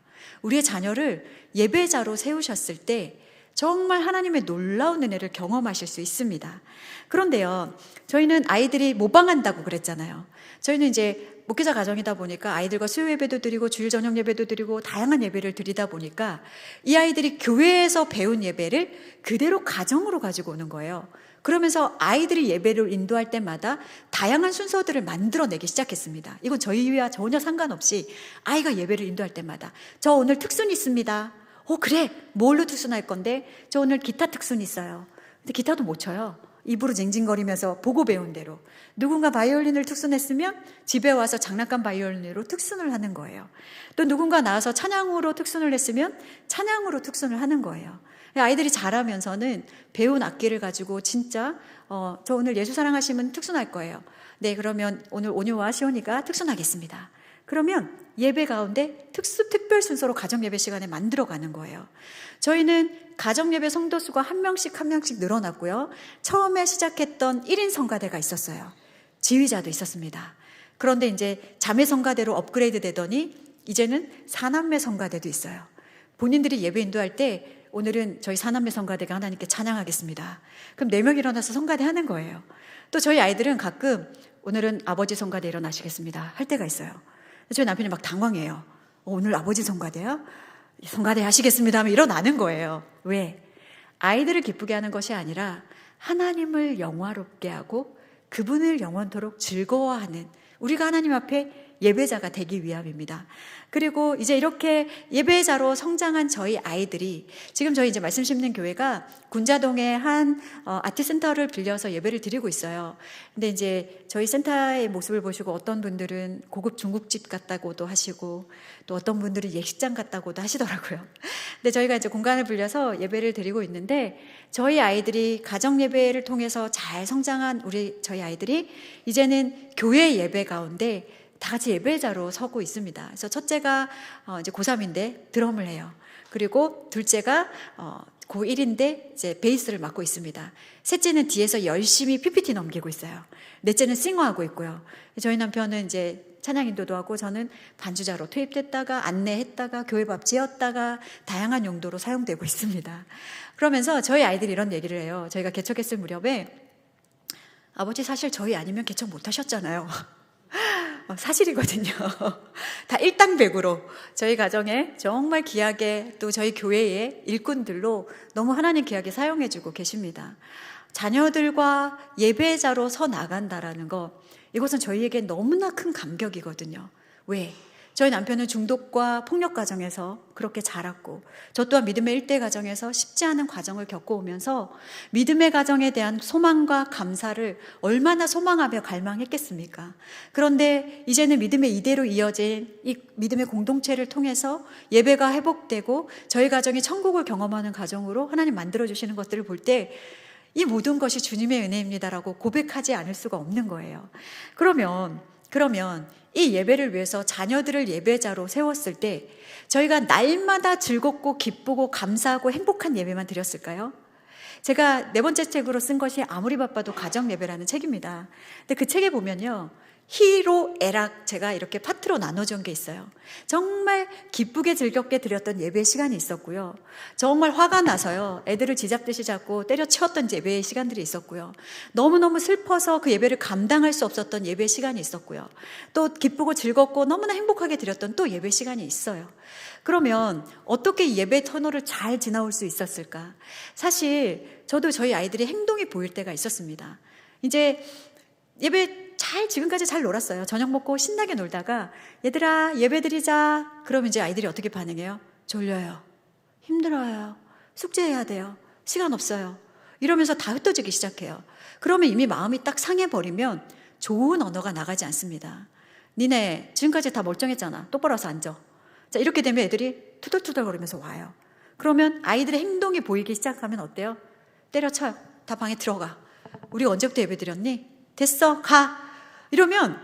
우리의 자녀를 예배자로 세우셨을 때 정말 하나님의 놀라운 은혜를 경험하실 수 있습니다. 그런데요, 저희는 아이들이 모방한다고 그랬잖아요. 저희는 이제 목회자 가정이다 보니까 아이들과 수요 예배도 드리고 주일 저녁 예배도 드리고 다양한 예배를 드리다 보니까 이 아이들이 교회에서 배운 예배를 그대로 가정으로 가지고 오는 거예요. 그러면서 아이들이 예배를 인도할 때마다 다양한 순서들을 만들어내기 시작했습니다. 이건 저희와 전혀 상관없이 아이가 예배를 인도할 때마다 저 오늘 특순 있습니다. 그래, 뭘로 특순할 건데? 저 오늘 기타 특순 있어요. 근데 기타도 못 쳐요. 입으로 징징거리면서 보고 배운 대로. 누군가 바이올린을 특순했으면 집에 와서 장난감 바이올린으로 특순을 하는 거예요. 또 누군가 나와서 찬양으로 특순을 했으면 찬양으로 특순을 하는 거예요. 아이들이 자라면서는 배운 악기를 가지고 진짜 저 오늘 예수 사랑하시면 특순할 거예요. 네, 그러면 오늘 오뉴와 시온이가 특순하겠습니다. 그러면 예배 가운데 특별 순서로 가정 예배 시간에 만들어가는 거예요. 저희는 가정 예배 성도 수가 한 명씩 늘어났고요. 처음에 시작했던 1인 성가대가 있었어요. 지휘자도 있었습니다. 그런데 이제 자매 성가대로 업그레이드 되더니 이제는 4남매 성가대도 있어요. 본인들이 예배 인도할 때 오늘은 저희 4남매 성가대가 하나님께 찬양하겠습니다. 그럼 4명 일어나서 성가대 하는 거예요. 또 저희 아이들은 가끔 오늘은 아버지 성가대 일어나시겠습니다 할 때가 있어요. 저희 남편이 막 당황해요. 오늘 아버지 성가대요? 성가대 하시겠습니다 하면 일어나는 거예요. 왜? 아이들을 기쁘게 하는 것이 아니라 하나님을 영화롭게 하고 그분을 영원토록 즐거워하는 우리가 하나님 앞에 예배자가 되기 위함입니다. 그리고 이제 이렇게 예배자로 성장한 저희 아이들이 지금 저희 이제 말씀 심는 교회가 군자동에 한 아트센터를 빌려서 예배를 드리고 있어요. 근데 이제 저희 센터의 모습을 보시고 어떤 분들은 고급 중국집 같다고도 하시고 또 어떤 분들은 예식장 같다고도 하시더라고요. 근데 저희가 이제 공간을 빌려서 예배를 드리고 있는데 저희 아이들이 가정 예배를 통해서 잘 성장한 저희 아이들이 이제는 교회 예배 가운데 다 같이 예배자로 서고 있습니다. 그래서 첫째가 이제 고3인데 드럼을 해요. 그리고 둘째가 고1인데 이제 베이스를 맡고 있습니다. 셋째는 뒤에서 열심히 PPT 넘기고 있어요. 넷째는 싱어하고 있고요. 저희 남편은 이제 찬양 인도도 하고 저는 반주자로 투입됐다가 안내했다가 교회 밥 지었다가 다양한 용도로 사용되고 있습니다. 그러면서 저희 아이들이 이런 얘기를 해요. 저희가 개척했을 무렵에 아버지 사실 저희 아니면 개척 못 하셨잖아요. 사실이거든요. 다 일당백으로 저희 가정에 정말 귀하게, 또 저희 교회의 일꾼들로 너무 하나님 귀하게 사용해주고 계십니다. 자녀들과 예배자로 서 나간다라는 거, 이것은 저희에게 너무나 큰 감격이거든요. 왜? 저희 남편은 중독과 폭력 가정에서 그렇게 자랐고, 저 또한 믿음의 일대 가정에서 쉽지 않은 과정을 겪어오면서 믿음의 가정에 대한 소망과 감사를 얼마나 소망하며 갈망했겠습니까? 그런데 이제는 믿음의 이대로 이어진 이 믿음의 공동체를 통해서 예배가 회복되고 저희 가정이 천국을 경험하는 가정으로 하나님 만들어주시는 것들을 볼 때 이 모든 것이 주님의 은혜입니다라고 고백하지 않을 수가 없는 거예요. 그러면 이 예배를 위해서 자녀들을 예배자로 세웠을 때 저희가 날마다 즐겁고 기쁘고 감사하고 행복한 예배만 드렸을까요? 제가 네 번째 책으로 쓴 것이 아무리 바빠도 가정 예배라는 책입니다. 근데 그 책에 보면요, 희로 애락 제가 이렇게 파트로 나눠준 게 있어요. 정말 기쁘게 즐겁게 드렸던 예배 시간이 있었고요. 정말 화가 나서요, 애들을 쥐잡듯이 잡고 때려치웠던 예배의 시간들이 있었고요. 너무너무 슬퍼서 그 예배를 감당할 수 없었던 예배 시간이 있었고요. 또 기쁘고 즐겁고 너무나 행복하게 드렸던 또 예배 시간이 있어요. 그러면 어떻게 이 예배 터널을 잘 지나올 수 있었을까? 사실 저도 저희 아이들이 행동이 보일 때가 있었습니다. 이제 예배 지금까지 잘 놀았어요. 저녁 먹고 신나게 놀다가 얘들아 예배 드리자 그러면 이제 아이들이 어떻게 반응해요? 졸려요, 힘들어요, 숙제해야 돼요, 시간 없어요, 이러면서 다 흩어지기 시작해요. 그러면 이미 마음이 딱 상해버리면 좋은 언어가 나가지 않습니다. 니네 지금까지 다 멀쩡했잖아, 똑바로 와서 앉아. 자, 이렇게 되면 애들이 투덜투덜거리면서 와요. 그러면 아이들의 행동이 보이기 시작하면 어때요? 때려쳐요. 다 방에 들어가. 우리 언제부터 예배 드렸니? 됐어, 가. 이러면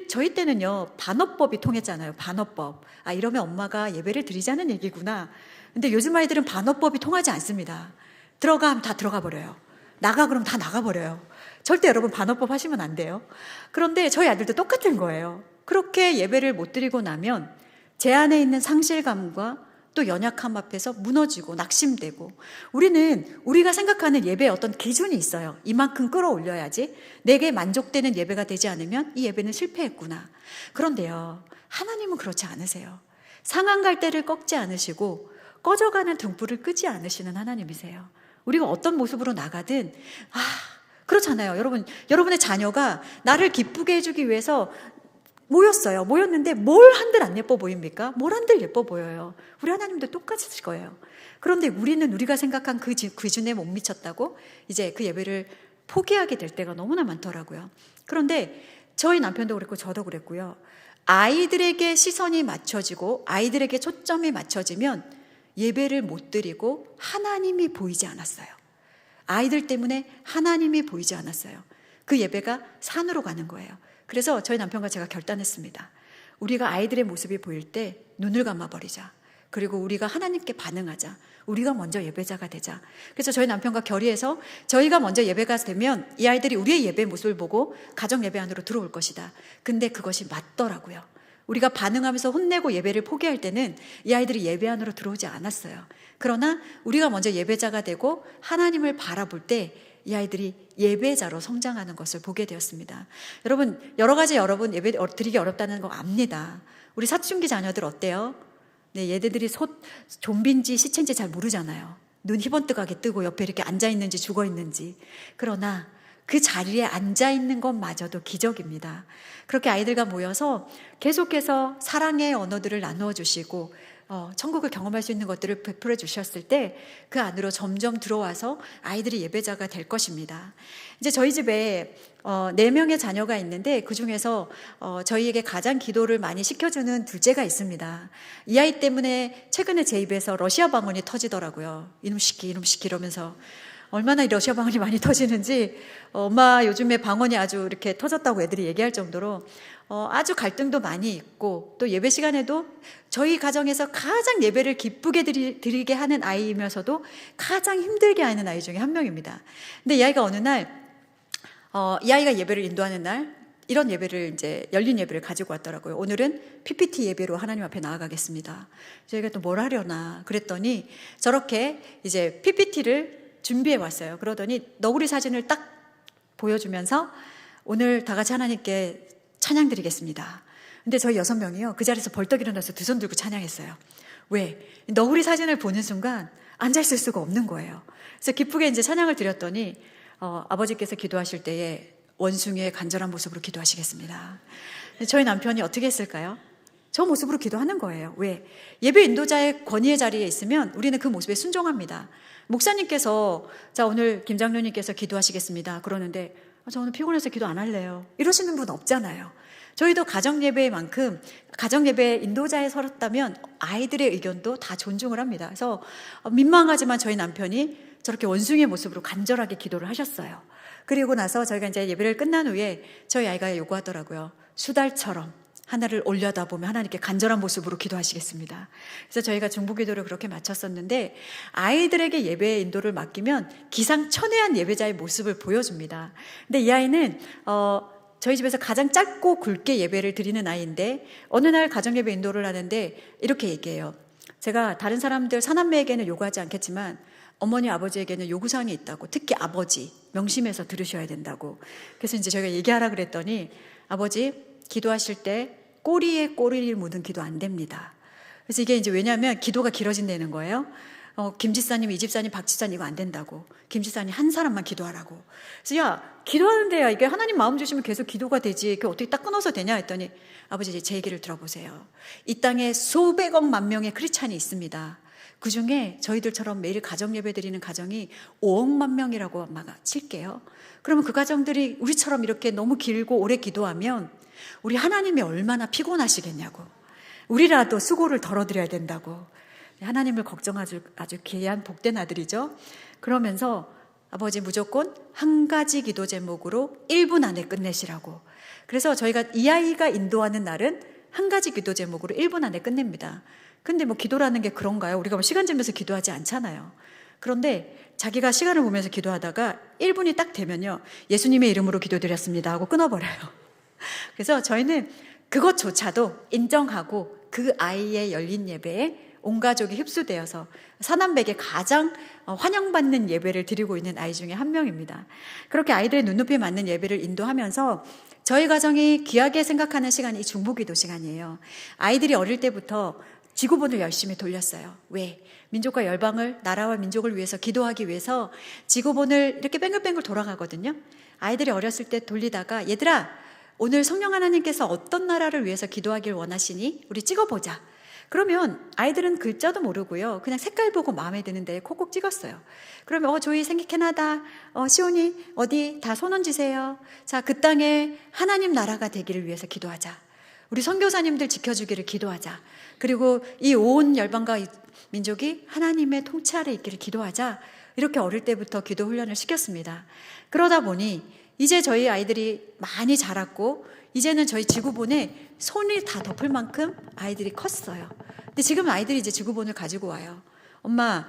저희 때는요, 반어법이 통했잖아요. 반어법. 아, 이러면 엄마가 예배를 드리자는 얘기구나. 근데 요즘 아이들은 반어법이 통하지 않습니다. 들어가 하면 다 들어가 버려요. 나가 그러면 다 나가 버려요. 절대 여러분 반어법 하시면 안 돼요. 그런데 저희 아들도 똑같은 거예요. 그렇게 예배를 못 드리고 나면 제 안에 있는 상실감과 또 연약함 앞에서 무너지고 낙심되고, 우리가 생각하는 예배에 어떤 기준이 있어요. 이만큼 끌어올려야지, 내게 만족되는 예배가 되지 않으면 이 예배는 실패했구나. 그런데요, 하나님은 그렇지 않으세요. 상한 갈대를 꺾지 않으시고 꺼져가는 등불을 끄지 않으시는 하나님이세요. 우리가 어떤 모습으로 나가든 그렇잖아요. 여러분의 자녀가 나를 기쁘게 해주기 위해서 모였는데 뭘 한들 안 예뻐 보입니까? 뭘 한들 예뻐 보여요. 우리 하나님도 똑같을 거예요. 그런데 우리가 생각한 그 기준에 못 미쳤다고 이제 그 예배를 포기하게 될 때가 너무나 많더라고요. 그런데 저희 남편도 그랬고 저도 그랬고요. 아이들에게 시선이 맞춰지고 아이들에게 초점이 맞춰지면 예배를 못 드리고 하나님이 보이지 않았어요. 아이들 때문에 하나님이 보이지 않았어요. 그 예배가 산으로 가는 거예요. 그래서 저희 남편과 제가 결단했습니다. 우리가 아이들의 모습이 보일 때 눈을 감아버리자. 그리고 우리가 하나님께 반응하자. 우리가 먼저 예배자가 되자. 그래서 저희 남편과 결의해서 저희가 먼저 예배가 되면 이 아이들이 우리의 예배 모습을 보고 가정 예배 안으로 들어올 것이다. 근데 그것이 맞더라고요. 우리가 반응하면서 혼내고 예배를 포기할 때는 이 아이들이 예배 안으로 들어오지 않았어요. 그러나 우리가 먼저 예배자가 되고 하나님을 바라볼 때 이 아이들이 예배자로 성장하는 것을 보게 되었습니다. 여러분, 여러 가지 예배 드리기 어렵다는 거 압니다. 우리 사춘기 자녀들 어때요? 네, 얘네들이 좀비인지 시체인지 잘 모르잖아요. 눈 희번뜩하게 뜨고 옆에 이렇게 앉아있는지 죽어있는지. 그러나 그 자리에 앉아있는 것마저도 기적입니다. 그렇게 아이들과 모여서 계속해서 사랑의 언어들을 나누어 주시고 천국을 경험할 수 있는 것들을 베풀어 주셨을 때 그 안으로 점점 들어와서 아이들이 예배자가 될 것입니다. 이제 저희 집에 4명의 자녀가 있는데 그 중에서 저희에게 가장 기도를 많이 시켜주는 둘째가 있습니다. 이 아이 때문에 최근에 제 입에서 러시아 방언이 터지더라고요. 이놈 시키 이러면서 얼마나 이 러시아 방언이 많이 터지는지 엄마 요즘에 방언이 아주 이렇게 터졌다고 애들이 얘기할 정도로 아주 갈등도 많이 있고, 또 예배 시간에도 저희 가정에서 가장 예배를 기쁘게 드리게 하는 아이이면서도 가장 힘들게 하는 아이 중에 한 명입니다. 근데 이 아이가 어느 날 이 아이가 예배를 인도하는 날 이런 예배를 이제 열린 예배를 가지고 왔더라고요. 오늘은 PPT 예배로 하나님 앞에 나아가겠습니다. 저희가 또 뭘 하려나 그랬더니 저렇게 이제 PPT를 준비해 왔어요. 그러더니 너구리 사진을 딱 보여주면서 오늘 다 같이 하나님께 찬양 드리겠습니다. 근데 저희 6명이요. 그 자리에서 벌떡 일어나서 두 손 들고 찬양했어요. 왜? 너구리 사진을 보는 순간 앉아있을 수가 없는 거예요. 그래서 기쁘게 이제 찬양을 드렸더니 아버지께서 기도하실 때에 원숭이의 간절한 모습으로 기도하시겠습니다. 저희 남편이 어떻게 했을까요? 저 모습으로 기도하는 거예요. 왜? 예배 인도자의 권위의 자리에 있으면 우리는 그 모습에 순종합니다. 목사님께서 자 오늘 김 장로님께서 기도하시겠습니다. 그러는데 저 오늘 피곤해서 기도 안 할래요. 이러시는 분 없잖아요. 저희도 가정예배만큼 가정예배 인도자에 서렸다면 아이들의 의견도 다 존중을 합니다. 그래서 민망하지만 저희 남편이 저렇게 원숭이의 모습으로 간절하게 기도를 하셨어요. 그리고 나서 저희가 이제 예배를 끝난 후에 저희 아이가 요구하더라고요. 수달처럼 하나를 올려다보며 하나님께 간절한 모습으로 기도하시겠습니다. 그래서 저희가 중보기도를 그렇게 마쳤었는데 아이들에게 예배의 인도를 맡기면 기상천외한 예배자의 모습을 보여줍니다. 근데 이 아이는 저희 집에서 가장 짧고 굵게 예배를 드리는 아이인데 어느 날 가정예배 인도를 하는데 이렇게 얘기해요. 제가 다른 사람들 사남매에게는 요구하지 않겠지만 어머니 아버지에게는 요구사항이 있다고, 특히 아버지 명심해서 들으셔야 된다고. 그래서 이제 저희가 얘기하라 그랬더니 아버지 기도하실 때 꼬리에 꼬리를 묻은 기도 안 됩니다. 그래서 이게 이제 왜냐하면 기도가 길어진다는 거예요. 김 집사님, 이 집사님, 박 집사님 이거 안 된다고. 김 집사님 한 사람만 기도하라고. 그래서 야 기도하는데야 이게 하나님 마음 주시면 계속 기도가 되지. 그게 어떻게 딱 끊어서 되냐 했더니 아버지 제 얘기를 들어보세요. 이 땅에 수백억 만 명의 크리스찬이 있습니다. 그중에 저희들처럼 매일 가정 예배 드리는 가정이 5억만 명이라고 아마 칠게요. 그러면 그 가정들이 우리처럼 이렇게 너무 길고 오래 기도하면 우리 하나님이 얼마나 피곤하시겠냐고. 우리라도 수고를 덜어드려야 된다고. 하나님을 걱정하주 아주 귀한 복된 아들이죠. 그러면서 아버지 무조건 한 가지 기도 제목으로 1분 안에 끝내시라고. 그래서 저희가 이 아이가 인도하는 날은 한 가지 기도 제목으로 1분 안에 끝냅니다. 근데 뭐 기도라는 게 그런가요? 우리가 뭐 시간 재면서 기도하지 않잖아요. 그런데 자기가 시간을 보면서 기도하다가 1분이 딱 되면요. 예수님의 이름으로 기도드렸습니다 하고 끊어버려요. 그래서 저희는 그것조차도 인정하고 그 아이의 열린 예배에 온 가족이 흡수되어서 사남백에 가장 환영받는 예배를 드리고 있는 아이 중에 한 명입니다. 그렇게 아이들의 눈높이에 맞는 예배를 인도하면서 저희 가정이 귀하게 생각하는 시간이 중보기도 시간이에요. 아이들이 어릴 때부터 지구본을 열심히 돌렸어요. 왜? 민족과 열방을, 나라와 민족을 위해서 기도하기 위해서 지구본을 이렇게 뱅글뱅글 돌아가거든요. 아이들이 어렸을 때 돌리다가 얘들아 오늘 성령 하나님께서 어떤 나라를 위해서 기도하길 원하시니? 우리 찍어보자. 그러면 아이들은 글자도 모르고요. 그냥 색깔 보고 마음에 드는데 콕콕 찍었어요. 그러면 저희 생기 캐나다, 시온이 어디 다 손 얹으세요. 자, 그 땅에 하나님 나라가 되기를 위해서 기도하자. 우리 선교사님들 지켜주기를 기도하자. 그리고 이 온 열방과 민족이 하나님의 통치 아래 있기를 기도하자. 이렇게 어릴 때부터 기도 훈련을 시켰습니다. 그러다 보니 이제 저희 아이들이 많이 자랐고 이제는 저희 지구본에 손을 다 덮을 만큼 아이들이 컸어요. 근데 지금 아이들이 이제 지구본을 가지고 와요. 엄마,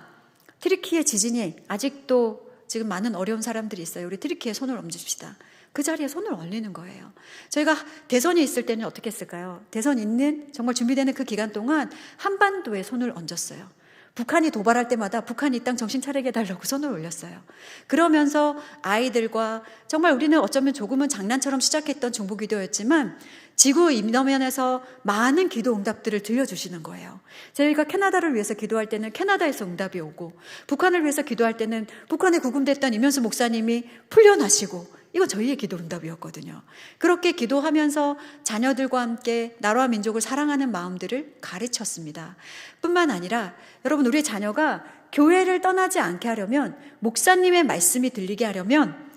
트리키의 지진이 아직도 지금 많은 어려운 사람들이 있어요. 우리 트리키에 손을 얹읍시다. 그 자리에 손을 올리는 거예요. 저희가 대선이 있을 때는 어떻게 했을까요? 대선 있는 정말 준비되는 그 기간 동안 한반도에 손을 얹었어요. 북한이 도발할 때마다 북한이 이 땅 정신 차리게 해달라고 손을 올렸어요. 그러면서 아이들과 정말 우리는 어쩌면 조금은 장난처럼 시작했던 중보기도였지만 지구 이너면에서 많은 기도 응답들을 들려주시는 거예요. 저희가 캐나다를 위해서 기도할 때는 캐나다에서 응답이 오고 북한을 위해서 기도할 때는 북한에 구금됐던 이면수 목사님이 풀려나시고 이건 저희의 기도 응답이었거든요. 그렇게 기도하면서 자녀들과 함께 나라와 민족을 사랑하는 마음들을 가르쳤습니다. 뿐만 아니라 여러분 우리의 자녀가 교회를 떠나지 않게 하려면 목사님의 말씀이 들리게 하려면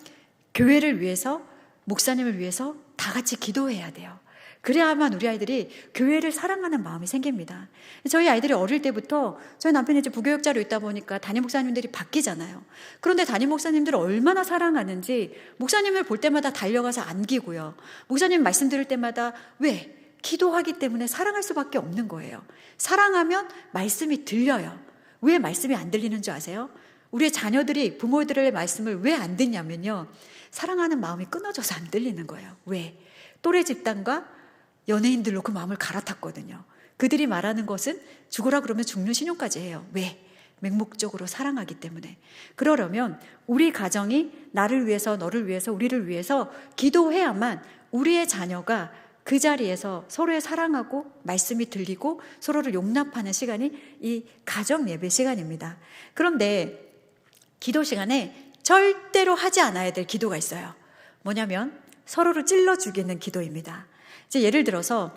교회를 위해서 목사님을 위해서 다 같이 기도해야 돼요. 그래야만 우리 아이들이 교회를 사랑하는 마음이 생깁니다. 저희 아이들이 어릴 때부터 저희 남편이 이제 부교육자로 있다 보니까 담임 목사님들이 바뀌잖아요. 그런데 담임 목사님들을 얼마나 사랑하는지 목사님을 볼 때마다 달려가서 안기고요. 목사님 말씀 들을 때마다 왜? 기도하기 때문에 사랑할 수밖에 없는 거예요. 사랑하면 말씀이 들려요. 왜 말씀이 안 들리는 줄 아세요? 우리의 자녀들이 부모들의 말씀을 왜 안 듣냐면요. 사랑하는 마음이 끊어져서 안 들리는 거예요. 왜? 또래 집단과 연예인들로 그 마음을 갈아탔거든요. 그들이 말하는 것은 죽으라 그러면 죽는 신용까지 해요. 왜? 맹목적으로 사랑하기 때문에. 그러려면 우리 가정이 나를 위해서, 너를 위해서, 우리를 위해서 기도해야만 우리의 자녀가 그 자리에서 서로의 사랑하고 말씀이 들리고 서로를 용납하는 시간이 이 가정 예배 시간입니다. 그런데 기도 시간에 절대로 하지 않아야 될 기도가 있어요. 뭐냐면 서로를 찔러 죽이는 기도입니다. 이제 예를 들어서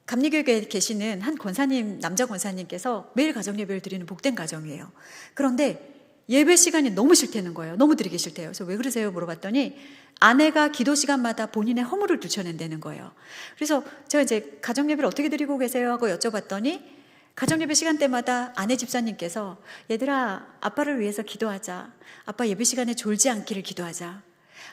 감리교회에 계시는 한 권사님, 남자 권사님께서 매일 가정 예배를 드리는 복된 가정이에요. 그런데 예배 시간이 너무 싫다는 거예요. 너무 드리기 싫대요. 그래서 왜 그러세요? 물어봤더니 아내가 기도 시간마다 본인의 허물을 들춰낸다는 거예요. 그래서 제가 이제 가정 예배를 어떻게 드리고 계세요? 하고 여쭤봤더니 가정 예배 시간 때마다 아내 집사님께서 얘들아, 아빠를 위해서 기도하자. 아빠 예배 시간에 졸지 않기를 기도하자.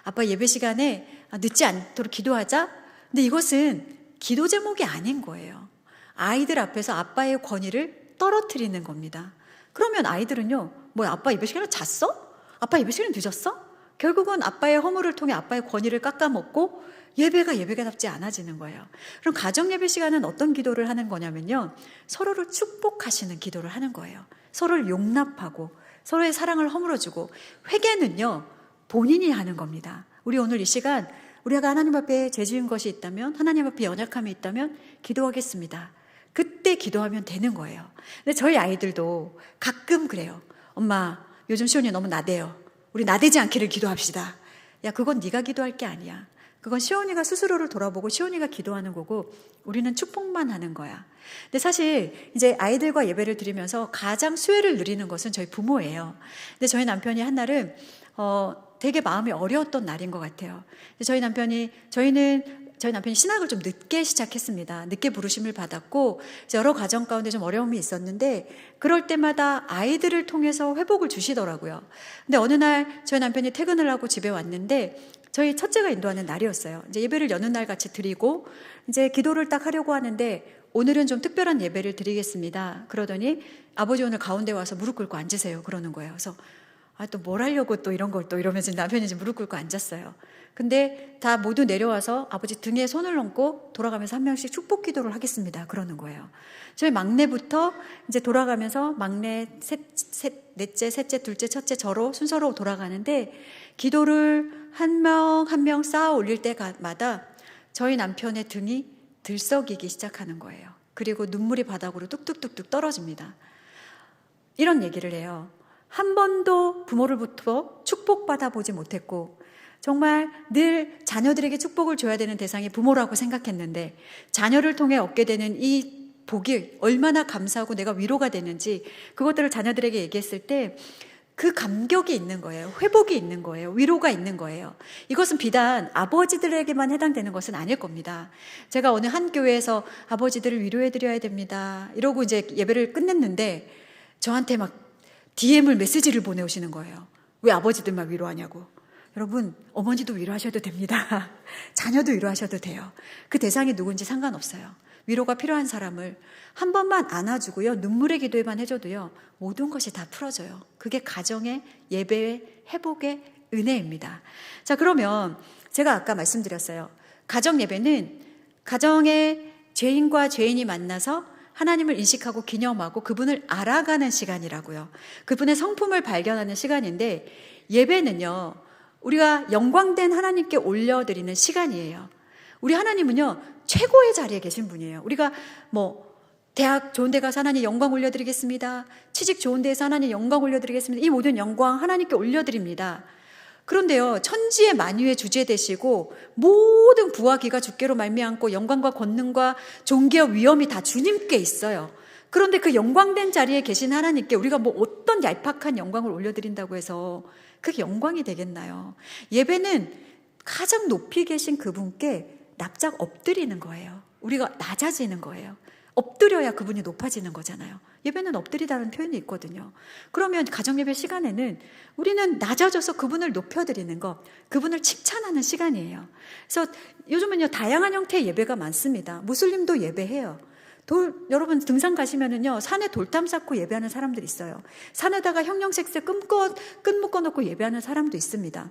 아빠 예배 시간에 늦지 않도록 기도하자. 근데 이것은 기도 제목이 아닌 거예요. 아이들 앞에서 아빠의 권위를 떨어뜨리는 겁니다. 그러면 아이들은요, 뭐야, 아빠 예배 시간에 잤어? 아빠 예배 시간에 늦었어? 결국은 아빠의 허물을 통해 아빠의 권위를 깎아먹고 예배가 예배답지 않아지는 거예요. 그럼 가정 예배 시간은 어떤 기도를 하는 거냐면요, 서로를 축복하시는 기도를 하는 거예요. 서로를 용납하고 서로의 사랑을 허물어주고, 회개는요 본인이 하는 겁니다. 우리 오늘 이 시간 우리가 하나님 앞에 죄 지은 것이 있다면, 하나님 앞에 연약함이 있다면 기도하겠습니다. 그때 기도하면 되는 거예요. 근데 저희 아이들도 가끔 그래요. 엄마, 요즘 시온이 너무 나대요. 우리 나대지 않기를 기도합시다. 야, 그건 네가 기도할 게 아니야. 그건 시온이가 스스로를 돌아보고 시온이가 기도하는 거고, 우리는 축복만 하는 거야. 근데 사실 이제 아이들과 예배를 드리면서 가장 수혜를 누리는 것은 저희 부모예요. 근데 저희 남편이 한날은 되게 마음이 어려웠던 날인 것 같아요. 저희 남편이 신학을 좀 늦게 시작했습니다. 늦게 부르심을 받았고 여러 가정 가운데 좀 어려움이 있었는데, 그럴 때마다 아이들을 통해서 회복을 주시더라고요. 근데 어느 날 저희 남편이 퇴근을 하고 집에 왔는데 저희 첫째가 인도하는 날이었어요. 이제 예배를 여느 날 같이 드리고 이제 기도를 딱 하려고 하는데, 오늘은 좀 특별한 예배를 드리겠습니다. 그러더니 아버지 오늘 가운데 와서 무릎 꿇고 앉으세요. 그러는 거예요. 그래서 또 뭘 하려고 또 이런 걸 또 이러면서 남편이 이제 무릎 꿇고 앉았어요. 근데 다 모두 내려와서 아버지 등에 손을 얹고 돌아가면서 한 명씩 축복 기도를 하겠습니다. 그러는 거예요. 저희 막내부터 이제 돌아가면서 막내, 넷째, 셋째, 둘째, 첫째 저로 순서로 돌아가는데, 기도를 한 명 한 명 쌓아 올릴 때마다 저희 남편의 등이 들썩이기 시작하는 거예요. 그리고 눈물이 바닥으로 뚝뚝뚝뚝 떨어집니다. 이런 얘기를 해요. 한 번도 부모로부터 축복받아 보지 못했고, 정말 늘 자녀들에게 축복을 줘야 되는 대상이 부모라고 생각했는데, 자녀를 통해 얻게 되는 이 복이 얼마나 감사하고 내가 위로가 되는지, 그것들을 자녀들에게 얘기했을 때 그 감격이 있는 거예요. 회복이 있는 거예요. 위로가 있는 거예요. 이것은 비단 아버지들에게만 해당되는 것은 아닐 겁니다. 제가 어느 한 교회에서 아버지들을 위로해드려야 됩니다 이러고 이제 예배를 끝냈는데, 저한테 막 DM을 메시지를 보내오시는 거예요. 왜 아버지들만 위로하냐고. 여러분, 어머니도 위로하셔도 됩니다. 자녀도 위로하셔도 돼요. 그 대상이 누군지 상관없어요. 위로가 필요한 사람을 한 번만 안아주고요, 눈물의 기도에만 해줘도요, 모든 것이 다 풀어져요. 그게 가정의 예배의 회복의 은혜입니다. 자, 그러면 제가 아까 말씀드렸어요. 가정 예배는 가정의 죄인과 죄인이 만나서 하나님을 인식하고 기념하고 그분을 알아가는 시간이라고요. 그분의 성품을 발견하는 시간인데, 예배는요, 우리가 영광된 하나님께 올려드리는 시간이에요. 우리 하나님은요, 최고의 자리에 계신 분이에요. 우리가 대학 좋은 데 가서 하나님 영광 올려드리겠습니다. 취직 좋은 데에서 하나님 영광 올려드리겠습니다. 이 모든 영광 하나님께 올려드립니다. 그런데요, 천지의 만유의 주제 되시고 모든 부와 기가 주께로 말미암고 영광과 권능과 존귀와 위엄이 다 주님께 있어요. 그런데 그 영광된 자리에 계신 하나님께 우리가 어떤 얄팍한 영광을 올려드린다고 해서 그게 영광이 되겠나요? 예배는 가장 높이 계신 그분께 납작 엎드리는 거예요. 우리가 낮아지는 거예요. 엎드려야 그분이 높아지는 거잖아요. 예배는 엎드리다는 표현이 있거든요. 그러면 가정예배 시간에는 우리는 낮아져서 그분을 높여드리는 것, 그분을 칭찬하는 시간이에요. 그래서 요즘은요, 다양한 형태의 예배가 많습니다. 무슬림도 예배해요. 여러분 등산 가시면은요, 산에 돌담 쌓고 예배하는 사람들이 있어요. 산에다가 형형색색 끈 묶어놓고 예배하는 사람도 있습니다.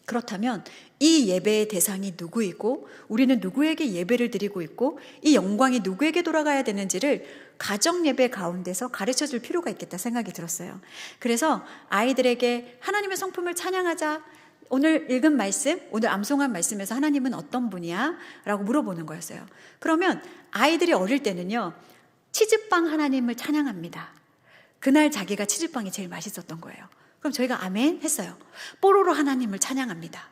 그렇다면 이 예배의 대상이 누구이고 우리는 누구에게 예배를 드리고 있고 이 영광이 누구에게 돌아가야 되는지를 가정 예배 가운데서 가르쳐 줄 필요가 있겠다 생각이 들었어요. 그래서 아이들에게 하나님의 성품을 찬양하자, 오늘 읽은 말씀, 오늘 암송한 말씀에서 하나님은 어떤 분이야? 라고 물어보는 거였어요. 그러면 아이들이 어릴 때는요, 치즈빵 하나님을 찬양합니다. 그날 자기가 치즈빵이 제일 맛있었던 거예요. 그럼 저희가 아멘 했어요. 뽀로로 하나님을 찬양합니다.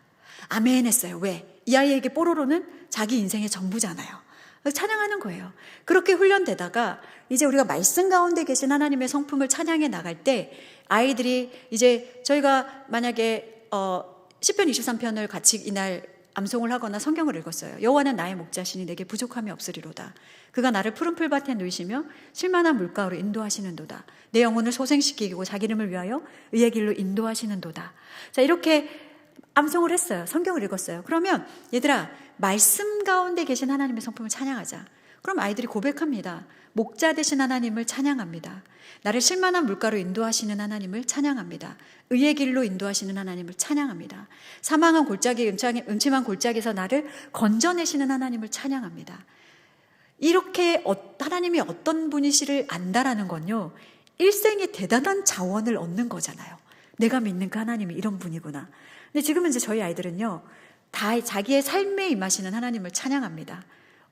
아멘 했어요. 왜? 이 아이에게 뽀로로는 자기 인생의 전부잖아요. 찬양하는 거예요. 그렇게 훈련되다가 이제 우리가 말씀 가운데 계신 하나님의 성품을 찬양해 나갈 때 아이들이 이제 저희가 만약에 시편 23편을 같이 이날 암송을 하거나 성경을 읽었어요. 여호와는 나의 목자시니 내게 부족함이 없으리로다. 그가 나를 푸른 풀밭에 누이시며 쉴만한 물가로 인도하시는도다. 내 영혼을 소생시키고 자기 이름을 위하여 의의 길로 인도하시는도다. 자, 이렇게 암송을 했어요. 성경을 읽었어요. 그러면 얘들아, 말씀 가운데 계신 하나님의 성품을 찬양하자. 그럼 아이들이 고백합니다. 목자 되신 하나님을 찬양합니다. 나를 쉴만한 물가로 인도하시는 하나님을 찬양합니다. 의의 길로 인도하시는 하나님을 찬양합니다. 사망한 골짜기, 음침한 골짜기에서 나를 건져내시는 하나님을 찬양합니다. 이렇게 하나님이 어떤 분이시를 안다라는 건요, 일생에 대단한 자원을 얻는 거잖아요. 내가 믿는 그 하나님이 이런 분이구나. 근데 지금은 이제 저희 아이들은요, 다 자기의 삶에 임하시는 하나님을 찬양합니다.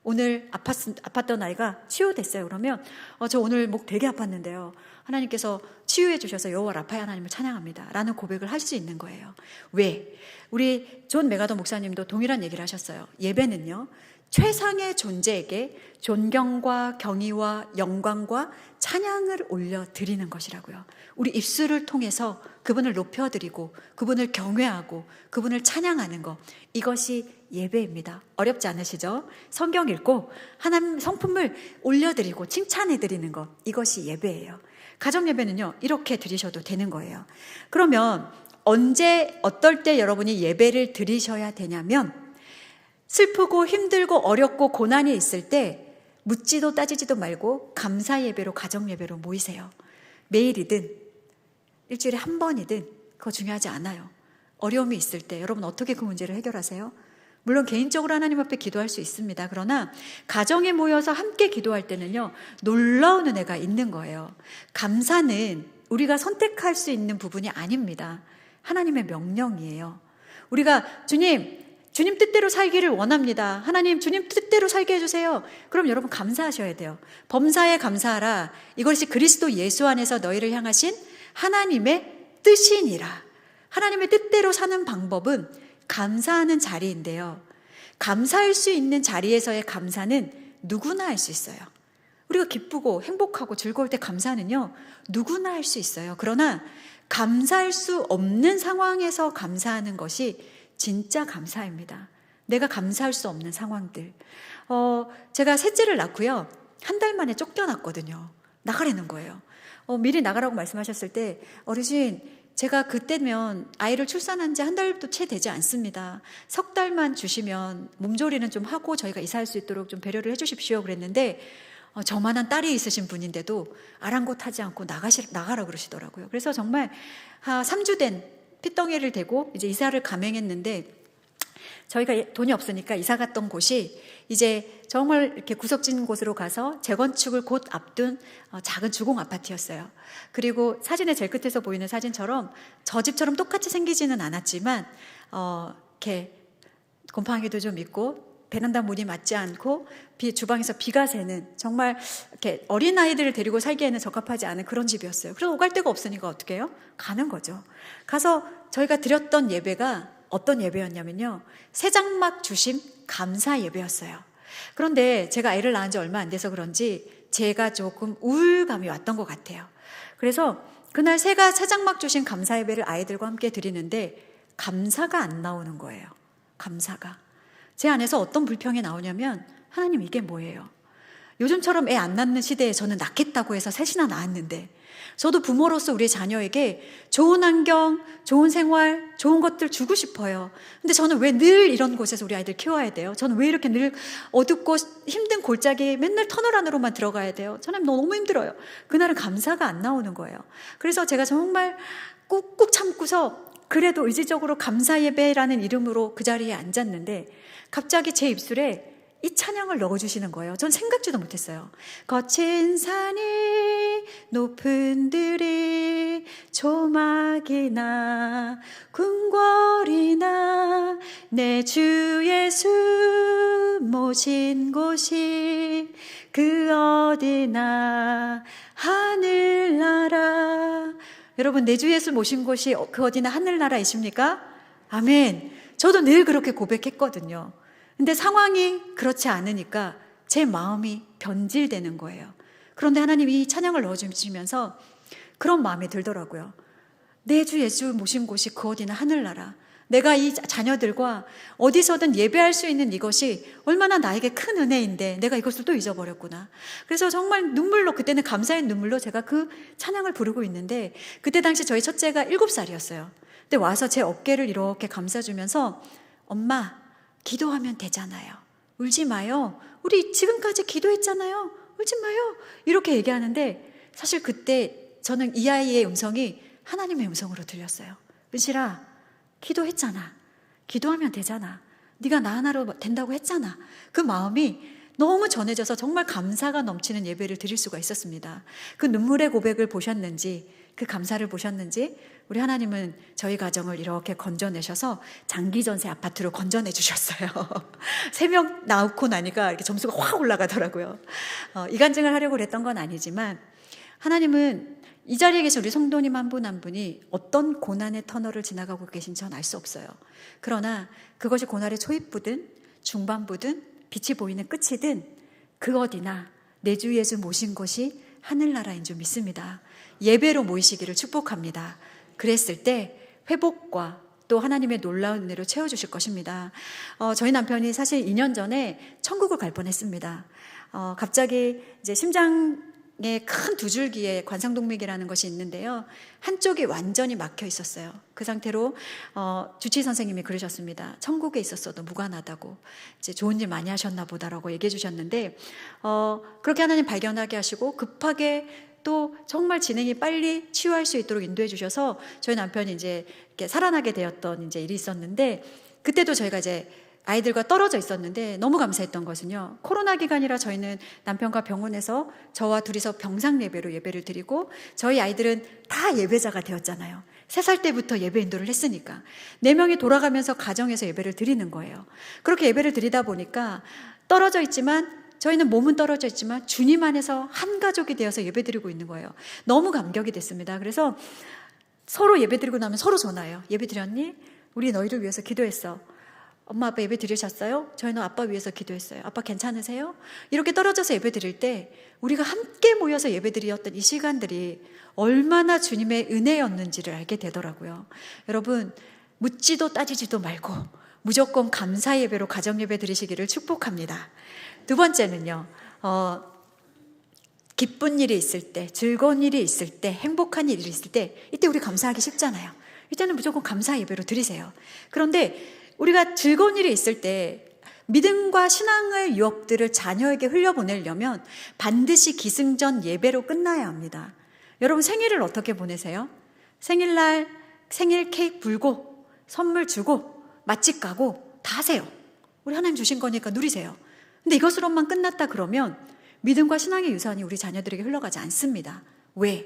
오늘 아팠던 아이가 치유됐어요. 그러면 저 오늘 목 되게 아팠는데요. 하나님께서 치유해 주셔서 여호와 라파의 하나님을 찬양합니다. 라는 고백을 할 수 있는 거예요. 왜? 우리 존 메가더 목사님도 동일한 얘기를 하셨어요. 예배는요, 최상의 존재에게 존경과 경의와 영광과 찬양을 올려드리는 것이라고요. 우리 입술을 통해서 그분을 높여드리고 그분을 경외하고 그분을 찬양하는 것, 이것이 예배입니다. 어렵지 않으시죠? 성경 읽고 하나님 성품을 올려드리고 칭찬해드리는 것, 이것이 예배예요. 가정 예배는요, 이렇게 드리셔도 되는 거예요. 그러면 언제 어떨 때 여러분이 예배를 드리셔야 되냐면, 슬프고 힘들고 어렵고 고난이 있을 때 묻지도 따지지도 말고 감사 예배로, 가정 예배로 모이세요. 매일이든 일주일에 한 번이든 그거 중요하지 않아요. 어려움이 있을 때 여러분 어떻게 그 문제를 해결하세요? 물론 개인적으로 하나님 앞에 기도할 수 있습니다. 그러나 가정에 모여서 함께 기도할 때는요, 놀라운 은혜가 있는 거예요. 감사는 우리가 선택할 수 있는 부분이 아닙니다. 하나님의 명령이에요. 우리가 주님 뜻대로 살기를 원합니다. 하나님, 주님 뜻대로 살게 해주세요. 그럼 여러분 감사하셔야 돼요. 범사에 감사하라. 이것이 그리스도 예수 안에서 너희를 향하신 하나님의 뜻이니라. 하나님의 뜻대로 사는 방법은 감사하는 자리인데요. 감사할 수 있는 자리에서의 감사는 누구나 할 수 있어요. 우리가 기쁘고 행복하고 즐거울 때 감사는요, 누구나 할 수 있어요. 그러나 감사할 수 없는 상황에서 감사하는 것이 진짜 감사입니다. 내가 감사할 수 없는 상황들. 제가 셋째를 낳고요, 한 달 만에 쫓겨났거든요. 나가라는 거예요. 미리 나가라고 말씀하셨을 때, 어르신, 제가 그때면 아이를 출산한 지 한 달도 채 되지 않습니다. 석 달만 주시면 몸조리는 좀 하고 저희가 이사할 수 있도록 좀 배려를 해주십시오. 그랬는데, 저만한 딸이 있으신 분인데도 아랑곳하지 않고 나가라 그러시더라고요. 그래서 정말 3주 된 핏덩이를 대고 이제 이사를 감행했는데, 저희가 돈이 없으니까 이사 갔던 곳이 이제 정말 이렇게 구석진 곳으로 가서 재건축을 곧 앞둔 작은 주공 아파트였어요. 그리고 사진의 제일 끝에서 보이는 사진처럼 저 집처럼 똑같이 생기지는 않았지만 이렇게 곰팡이도 좀 있고 베란다 문이 맞지 않고 주방에서 비가 새는, 정말 이렇게 어린 아이들을 데리고 살기에는 적합하지 않은 그런 집이었어요. 그래서 오갈 데가 없으니까 어떻게 해요? 가는 거죠. 가서 저희가 드렸던 예배가 어떤 예배였냐면요, 새장막 주심 감사 예배였어요. 그런데 제가 아이를 낳은 지 얼마 안 돼서 그런지 제가 조금 우울감이 왔던 것 같아요. 그래서 그날 새장막 주신 감사 예배를 아이들과 함께 드리는데 감사가 안 나오는 거예요. 감사가. 제 안에서 어떤 불평이 나오냐면, 하나님 이게 뭐예요? 요즘처럼 애 안 낳는 시대에 저는 낳겠다고 해서 셋이나 낳았는데, 저도 부모로서 우리 자녀에게 좋은 환경, 좋은 생활, 좋은 것들 주고 싶어요. 근데 저는 왜 늘 이런 곳에서 우리 아이들 키워야 돼요? 저는 왜 이렇게 늘 어둡고 힘든 골짜기에 맨날 터널 안으로만 들어가야 돼요? 저는 너무 힘들어요. 그날은 감사가 안 나오는 거예요. 그래서 제가 정말 꾹꾹 참고서 그래도 의지적으로 감사 예배라는 이름으로 그 자리에 앉았는데, 갑자기 제 입술에 이 찬양을 넣어주시는 거예요. 전 생각지도 못했어요. 거친 산이 높은 들이 조막이나 궁궐이나 내 주 예수 모신 곳이 그 어디나 하늘나라. 여러분, 내 주 예수 모신 곳이 그 어디나 하늘나라이십니까? 아멘. 저도 늘 그렇게 고백했거든요. 근데 상황이 그렇지 않으니까 제 마음이 변질되는 거예요. 그런데 하나님이 이 찬양을 넣어주시면서 그런 마음이 들더라고요. 내 주 예수 모신 곳이 그 어디나 하늘나라. 내가 이 자녀들과 어디서든 예배할 수 있는 이것이 얼마나 나에게 큰 은혜인데 내가 이것을 또 잊어버렸구나. 그래서 정말 눈물로, 그때는 감사의 눈물로 제가 그 찬양을 부르고 있는데, 그때 당시 저희 첫째가 7살이었어요. 근데 와서 제 어깨를 이렇게 감싸주면서 엄마, 기도하면 되잖아요. 울지 마요. 우리 지금까지 기도했잖아요. 울지 마요. 이렇게 얘기하는데, 사실 그때 저는 이 아이의 음성이 하나님의 음성으로 들렸어요. 은실아, 기도했잖아. 기도하면 되잖아. 네가 나 하나로 된다고 했잖아. 그 마음이 너무 전해져서 정말 감사가 넘치는 예배를 드릴 수가 있었습니다. 그 눈물의 고백을 보셨는지, 그 감사를 보셨는지, 우리 하나님은 저희 가정을 이렇게 건져내셔서 장기전세 아파트로 건져내 주셨어요. 3명 낳고 나니까 이렇게 점수가 확 올라가더라고요. 이간증을 하려고 그랬던 건 아니지만, 하나님은 이 자리에 계신 우리 성도님 한 분 한 분이 어떤 고난의 터널을 지나가고 계신지 전 알 수 없어요. 그러나 그것이 고난의 초입부든 중반부든 빛이 보이는 끝이든 그 어디나 내 주 예수 모신 곳이 하늘나라인 줄 믿습니다. 예배로 모이시기를 축복합니다. 그랬을 때 회복과 또 하나님의 놀라운 은혜로 채워주실 것입니다. 저희 남편이 사실 2년 전에 천국을 갈 뻔했습니다. 갑자기 이제 심장에 큰 두 줄기에 관상동맥이라는 것이 있는데요. 한쪽이 완전히 막혀 있었어요. 그 상태로 주치의 선생님이 그러셨습니다. 천국에 있었어도 무관하다고, 이제 좋은 일 많이 하셨나 보다라고 얘기해 주셨는데, 그렇게 하나님 발견하게 하시고 급하게 또 정말 진행이 빨리 치유할 수 있도록 인도해 주셔서 저희 남편이 이제 이렇게 살아나게 되었던 이제 일이 있었는데, 그때도 저희가 이제 아이들과 떨어져 있었는데 너무 감사했던 것은요, 코로나 기간이라 저희는 남편과 병원에서 저와 둘이서 병상 예배로 예배를 드리고, 저희 아이들은 다 예배자가 되었잖아요. 3살 때부터 예배 인도를 했으니까 4명이 돌아가면서 가정에서 예배를 드리는 거예요. 그렇게 예배를 드리다 보니까 떨어져 있지만, 저희는 몸은 떨어져 있지만 주님 안에서 한 가족이 되어서 예배 드리고 있는 거예요. 너무 감격이 됐습니다. 그래서 서로 예배 드리고 나면 서로 전화해요. 예배 드렸니? 우리 너희를 위해서 기도했어. 엄마 아빠 예배 드리셨어요? 저희는 아빠 위해서 기도했어요. 아빠 괜찮으세요? 이렇게 떨어져서 예배 드릴 때 우리가 함께 모여서 예배 드렸던 이 시간들이 얼마나 주님의 은혜였는지를 알게 되더라고요. 여러분, 묻지도 따지지도 말고 무조건 감사 예배로 가정 예배 드리시기를 축복합니다. 두 번째는요, 기쁜 일이 있을 때, 즐거운 일이 있을 때, 행복한 일이 있을 때, 이때 우리 감사하기 쉽잖아요. 이때는 무조건 감사 예배로 드리세요. 그런데 우리가 즐거운 일이 있을 때 믿음과 신앙의 유업들을 자녀에게 흘려보내려면 반드시 기승전 예배로 끝나야 합니다. 여러분, 생일을 어떻게 보내세요? 생일날 생일 케이크 불고 선물 주고 맛집 가고 다 하세요. 우리 하나님 주신 거니까 누리세요. 근데 이것으로만 끝났다 그러면 믿음과 신앙의 유산이 우리 자녀들에게 흘러가지 않습니다. 왜?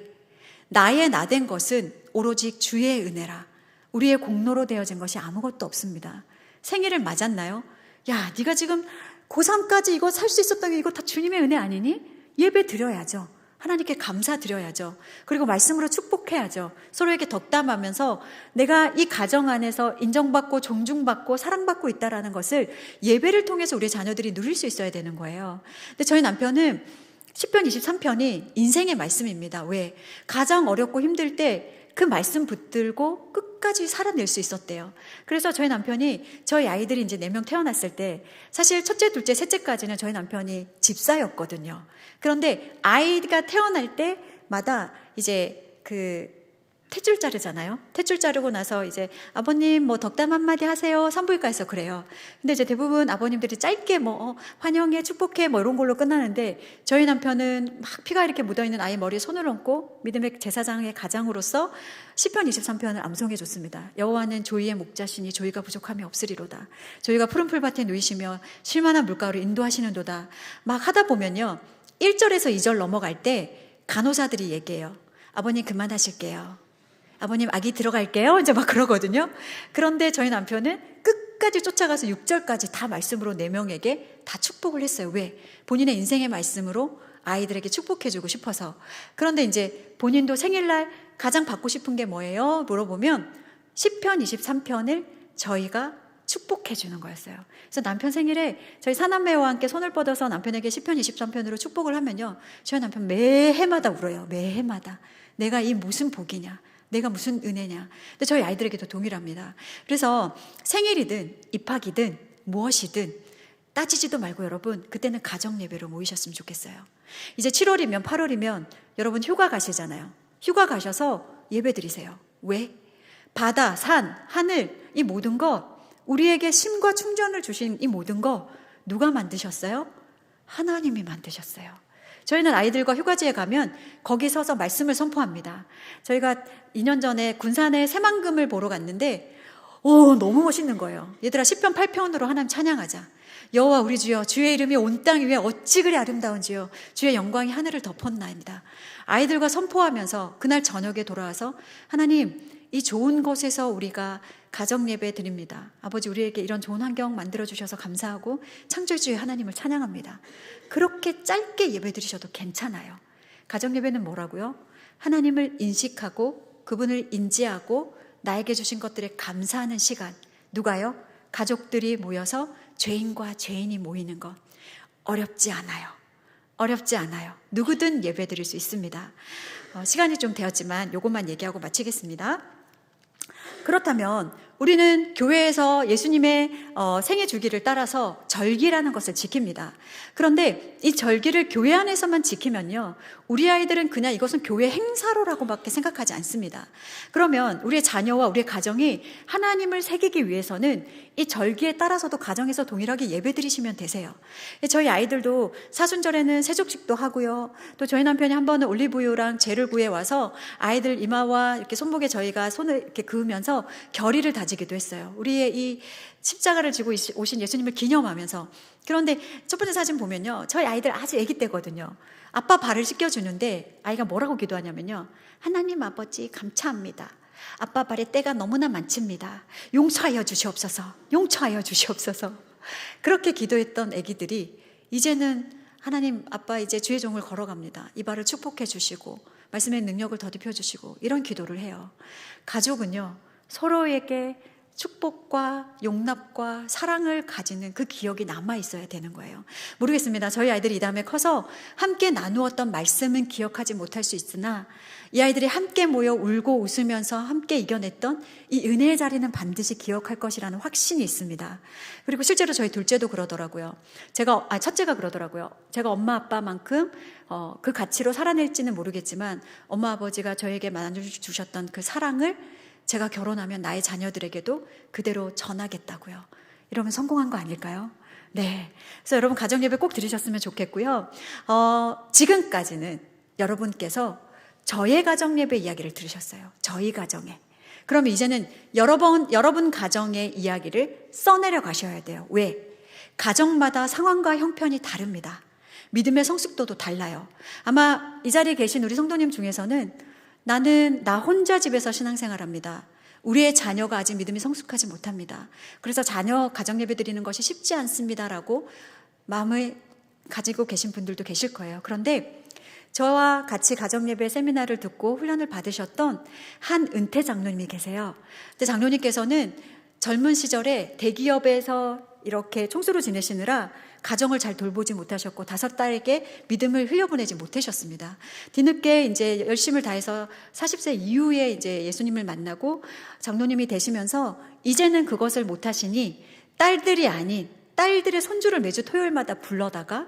나의 나된 것은 오로지 주의 은혜라. 우리의 공로로 되어진 것이 아무것도 없습니다. 생일을 맞았나요? 야, 네가 지금 고3까지 이거 살 수 있었던 게 이거 다 주님의 은혜 아니니? 예배 드려야죠. 하나님께 감사드려야죠. 그리고 말씀으로 축복해야죠. 서로에게 덕담하면서 내가 이 가정 안에서 인정받고 존중받고 사랑받고 있다는 것을 예배를 통해서 우리 자녀들이 누릴 수 있어야 되는 거예요. 근데 저희 남편은 시편 23편이 인생의 말씀입니다. 왜? 가장 어렵고 힘들 때 그 말씀 붙들고 끝까지 살아낼 수 있었대요. 그래서 저희 남편이, 저희 아이들이 이제 4명 태어났을 때 사실 첫째, 둘째, 셋째까지는 저희 남편이 집사였거든요. 그런데 아이가 태어날 때마다 이제 그 탯줄 자르잖아요. 탯줄 자르고 나서 이제 아버님 뭐 덕담 한마디 하세요. 산부인과에서 그래요. 근데 이제 대부분 아버님들이 짧게 뭐 환영해, 축복해 뭐 이런 걸로 끝나는데 저희 남편은 막 피가 이렇게 묻어있는 아이 머리에 손을 얹고 믿음의 제사장의 가장으로서 시편 23편을 암송해 줬습니다. 여호와는 조이의 목자시니 조이가 부족함이 없으리로다. 조이가 푸른 풀밭에 누이시며 쉴만한 물가로 인도하시는도다. 막 하다 보면요. 1절에서 2절 넘어갈 때 간호사들이 얘기해요. 아버님 그만하실게요. 아버님 아기 들어갈게요. 이제 막 그러거든요. 그런데 저희 남편은 끝까지 쫓아가서 6절까지 다 말씀으로 4명에게 다 축복을 했어요. 왜? 본인의 인생의 말씀으로 아이들에게 축복해주고 싶어서. 그런데 이제 본인도 생일날 가장 받고 싶은 게 뭐예요? 물어보면 시편 23편을 저희가 축복해 주는 거였어요. 그래서 남편 생일에 저희 사남매와 함께 손을 뻗어서 남편에게 시편 23편으로 축복을 하면요. 저희 남편 매해마다 울어요. 매해마다. 내가 이 무슨 복이냐. 내가 무슨 은혜냐. 근데 저희 아이들에게도 동일합니다. 그래서 생일이든 입학이든 무엇이든 따지지도 말고 여러분 그때는 가정 예배로 모이셨으면 좋겠어요. 이제 7월이면 8월이면 여러분 휴가 가시잖아요. 휴가 가셔서 예배 드리세요. 왜? 바다, 산, 하늘 이 모든 거 우리에게 쉼과 충전을 주신 이 모든 거 누가 만드셨어요? 하나님이 만드셨어요. 저희는 아이들과 휴가지에 가면 거기 서서 말씀을 선포합니다. 저희가 2년 전에 군산에 새만금을 보러 갔는데 너무 멋있는 거예요. 얘들아 시편 8편으로 하나님 찬양하자. 여호와 우리 주여 주의 이름이 온 땅 위에 어찌 그리 아름다운지요 주의 영광이 하늘을 덮었나이다. 아이들과 선포하면서 그날 저녁에 돌아와서 하나님 이 좋은 곳에서 우리가 가정 예배 드립니다. 아버지 우리에게 이런 좋은 환경 만들어주셔서 감사하고 창조주의 하나님을 찬양합니다. 그렇게 짧게 예배 드리셔도 괜찮아요. 가정 예배는 뭐라고요? 하나님을 인식하고 그분을 인지하고 나에게 주신 것들에 감사하는 시간. 누가요? 가족들이 모여서 죄인과 죄인이 모이는 것. 어렵지 않아요. 어렵지 않아요. 누구든 예배 드릴 수 있습니다. 시간이 좀 되었지만 이것만 얘기하고 마치겠습니다. 그렇다면 우리는 교회에서 예수님의 생애 주기를 따라서 절기라는 것을 지킵니다. 그런데 이 절기를 교회 안에서만 지키면요, 우리 아이들은 그냥 이것은 교회 행사로라고밖에 생각하지 않습니다. 그러면 우리의 자녀와 우리의 가정이 하나님을 새기기 위해서는 이 절기에 따라서도 가정에서 동일하게 예배드리시면 되세요. 저희 아이들도 사순절에는 세족식도 하고요. 또 저희 남편이 한 번은 올리브유랑 젤을 구해 와서 아이들 이마와 이렇게 손목에 저희가 손을 이렇게 그으면서 결의를 다지기도 했어요. 우리의 이 십자가를 지고 오신 예수님을 기념하면서. 그런데 첫 번째 사진 보면요, 저희 아이들 아주 아기 때거든요. 아빠 발을 씻겨주는데 아이가 뭐라고 기도하냐면요, 하나님 아버지 감사합니다. 아빠 발에 때가 너무나 많습니다. 용서하여 주시옵소서. 용서하여 주시옵소서. 그렇게 기도했던 아기들이 이제는 하나님 아빠 이제 주의 종을 걸어갑니다. 이 발을 축복해 주시고 말씀의 능력을 더듬혀 주시고 이런 기도를 해요. 가족은요, 서로에게 축복과 용납과 사랑을 가지는 그 기억이 남아 있어야 되는 거예요. 모르겠습니다. 저희 아이들이 이 다음에 커서 함께 나누었던 말씀은 기억하지 못할 수 있으나 이 아이들이 함께 모여 울고 웃으면서 함께 이겨냈던 이 은혜의 자리는 반드시 기억할 것이라는 확신이 있습니다. 그리고 실제로 저희 둘째도 그러더라고요. 첫째가 그러더라고요. 제가 엄마 아빠만큼 그 가치로 살아낼지는 모르겠지만 엄마 아버지가 저에게 나눠주셨던 그 사랑을 제가 결혼하면 나의 자녀들에게도 그대로 전하겠다고요. 이러면 성공한 거 아닐까요? 네. 그래서 여러분 가정예배 꼭 들으셨으면 좋겠고요. 지금까지는 여러분께서 저의 가정예배 이야기를 들으셨어요. 저희 가정에. 그러면 이제는 여러분 가정의 이야기를 써내려 가셔야 돼요. 왜? 가정마다 상황과 형편이 다릅니다. 믿음의 성숙도도 달라요. 아마 이 자리에 계신 우리 성도님 중에서는 나는 나 혼자 집에서 신앙생활합니다. 우리의 자녀가 아직 믿음이 성숙하지 못합니다. 그래서 자녀 가정예배 드리는 것이 쉽지 않습니다라고 마음을 가지고 계신 분들도 계실 거예요. 그런데 저와 같이 가정예배 세미나를 듣고 훈련을 받으셨던 한 은퇴 장로님이 계세요. 근데 장로님께서는 젊은 시절에 대기업에서 이렇게 총수로 지내시느라 가정을 잘 돌보지 못하셨고 5딸에게 믿음을 흘려보내지 못하셨습니다. 뒤늦게 이제 열심을 다해서 40세 이후에 이제 예수님을 만나고 장로님이 되시면서 이제는 그것을 못하시니 딸들이 아닌 딸들의 손주를 매주 토요일마다 불러다가